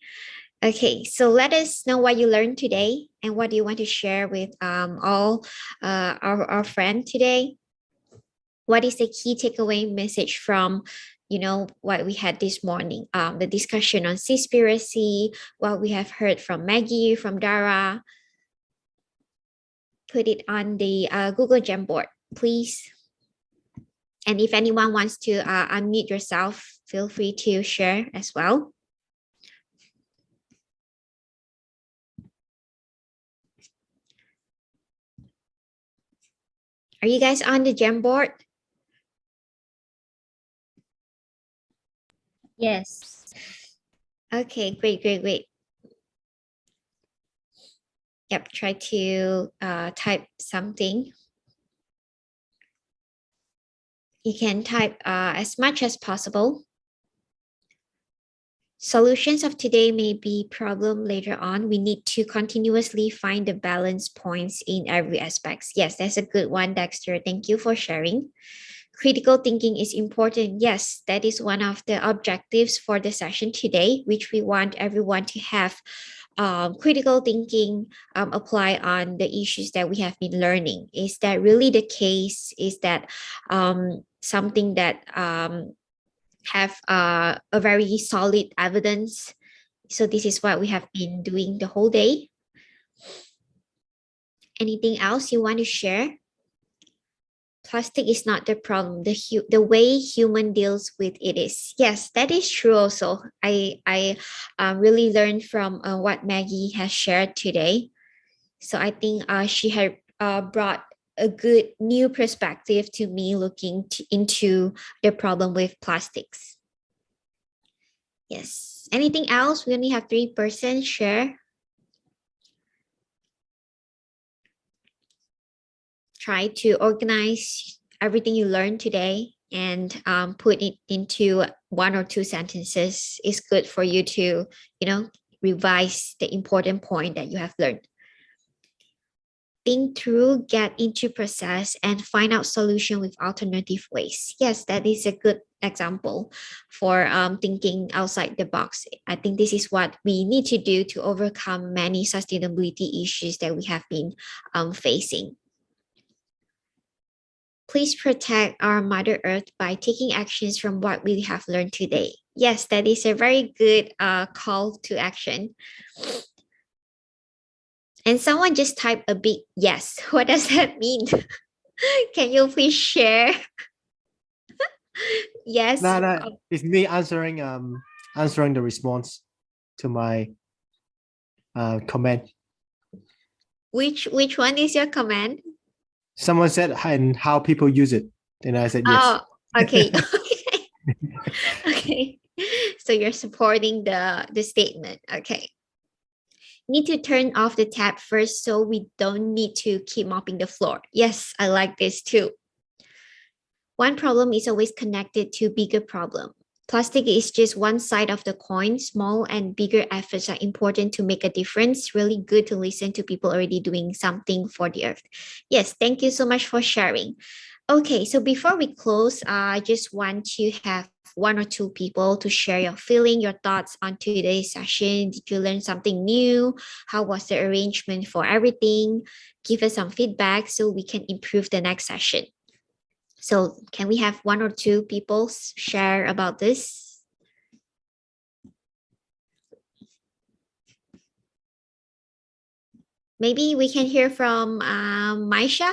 Okay, so let us know what you learned today and what do you want to share with all our friends today. What is the key takeaway message from, what we had this morning, the discussion on Seaspiracy, what we have heard from Maggie, from Dara? put it on the Google Jamboard, please. And if anyone wants to unmute yourself, feel free to share as well. Are you guys on the Jamboard? Yes. Okay, great. Yep, try to type something. You can type as much as possible. Solutions of today may be problem later on. We need to continuously find the balance points in every aspect. Yes, that's a good one, Dexter. Thank you for sharing. Critical thinking is important. Yes, that is one of the objectives for the session today, which we want everyone to have critical thinking apply on the issues that we have been learning. Is that really the case? Is that something that have a very solid evidence? So this is what we have been doing the whole day. Anything else you want to share? Plastic is not the problem. The way human deals with it is. Yes, that is true also. I really learned from what Maggie has shared today. So I think she had brought a good new perspective to me looking into the problem with plastics. Yes. Anything else? We only have 3% share. Try to organize everything you learned today and put it into 1 or 2 sentences. It's good for you to, revise the important point that you have learned. Think through, get into process, and find out solution with alternative ways. Yes, that is a good example for thinking outside the box. I think this is what we need to do to overcome many sustainability issues that we have been facing. Please protect our Mother Earth by taking actions from what we have learned today. Yes, that is a very good call to action. And someone just typed a big yes. What does that mean? Can you please share? Yes. No, it's me answering the response to my comment. Which one is your comment? Someone said and how people use it, and I said yes. Oh, okay. Okay. So you're supporting the statement. Okay. Need to turn off the tap first so we don't need to keep mopping the floor. Yes, I like this too. One problem is always connected to bigger problem. Plastic is just one side of the coin. Small and bigger efforts are important to make a difference. Really good to listen to people already doing something for the earth. Yes, thank you so much for sharing. Okay, so before we close, I just want to have 1 or 2 people to share your feeling, your thoughts on today's session. Did you learn something new? How was the arrangement for everything? Give us some feedback so we can improve the next session. So can we have 1 or 2 people share about this? Maybe we can hear from Maisha.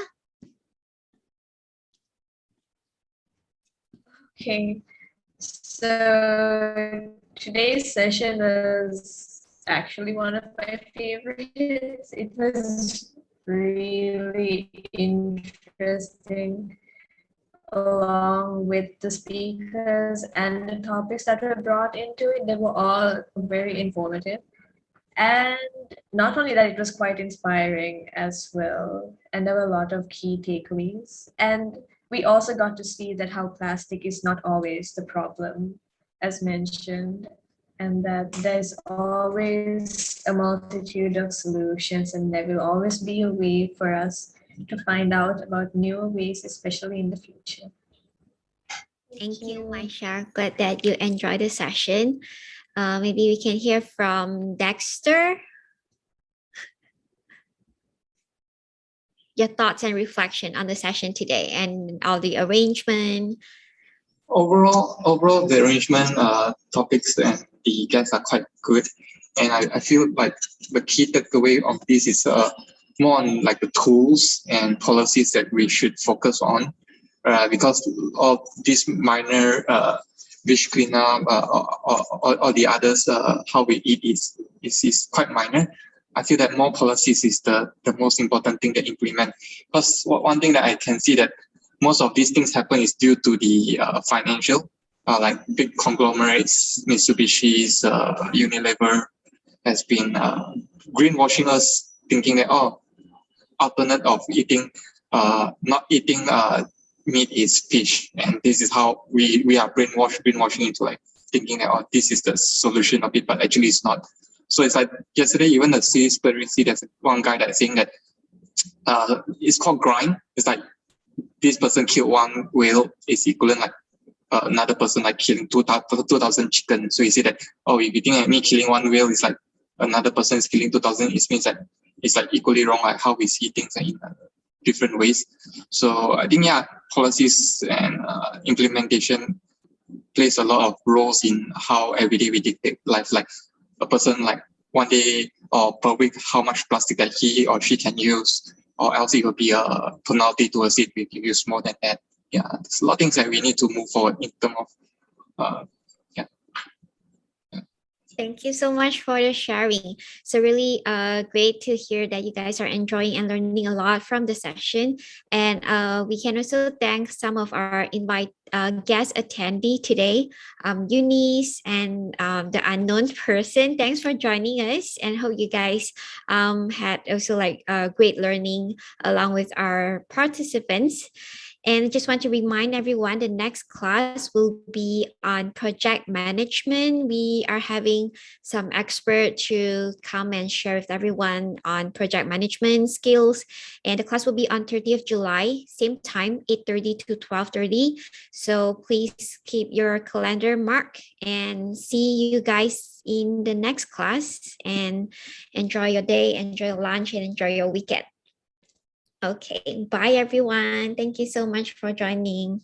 Okay, so today's session was actually one of my favorites. It was really interesting, along with the speakers and the topics that were brought into it. They were all very informative. And not only that, it was quite inspiring as well. And there were a lot of key takeaways. And we also got to see that how plastic is not always the problem, as mentioned, and that there's always a multitude of solutions, and there will always be a way for us to find out about newer ways, especially in the future. Thank you, Maisha. Glad that you enjoyed the session. Maybe we can hear from Dexter. Your thoughts and reflection on the session today and all the arrangement. Overall, the arrangement, topics and the guests are quite good, and I feel like the key takeaway of this is more on like the tools and policies that we should focus on, because of these minor dish cleanup or the others, how we eat is quite minor. I feel that more policies is the most important thing to implement. Because one thing that I can see that most of these things happen is due to the financial, like big conglomerates, Mitsubishi's, Unilever has been greenwashing us, thinking that alternate of eating, not eating meat is fish, and this is how we are brainwashing into like thinking that this is the solution of it, but actually it's not. So it's like yesterday, even the Seaspiracy, there's one guy that's saying that it's called grind. It's like this person killed one whale is equivalent like another person like killing 2,000 chickens. So he said that, if you think me killing one whale is like another person is killing 2,000, it means that it's like equally wrong, like how we see things in different ways. So I think, policies and implementation plays a lot of roles in how every day we dictate life. Like a person like one day or per week, how much plastic that he or she can use, or else it will be a penalty towards it if you use more than that. Yeah, there's a lot of things that we need to move forward in terms of Thank you so much for the sharing. So really great to hear that you guys are enjoying and learning a lot from the session. And we can also thank some of our guest attendee today, Eunice and the unknown person. Thanks for joining us, and hope you guys had also like great learning along with our participants. And just want to remind everyone, the next class will be on project management. We are having some expert to come and share with everyone on project management skills. And the class will be on 30th July, same time, 8:30 to 12:30. So please keep your calendar marked, and see you guys in the next class, and enjoy your day, enjoy your lunch, and enjoy your weekend. Okay, bye everyone. Thank you so much for joining.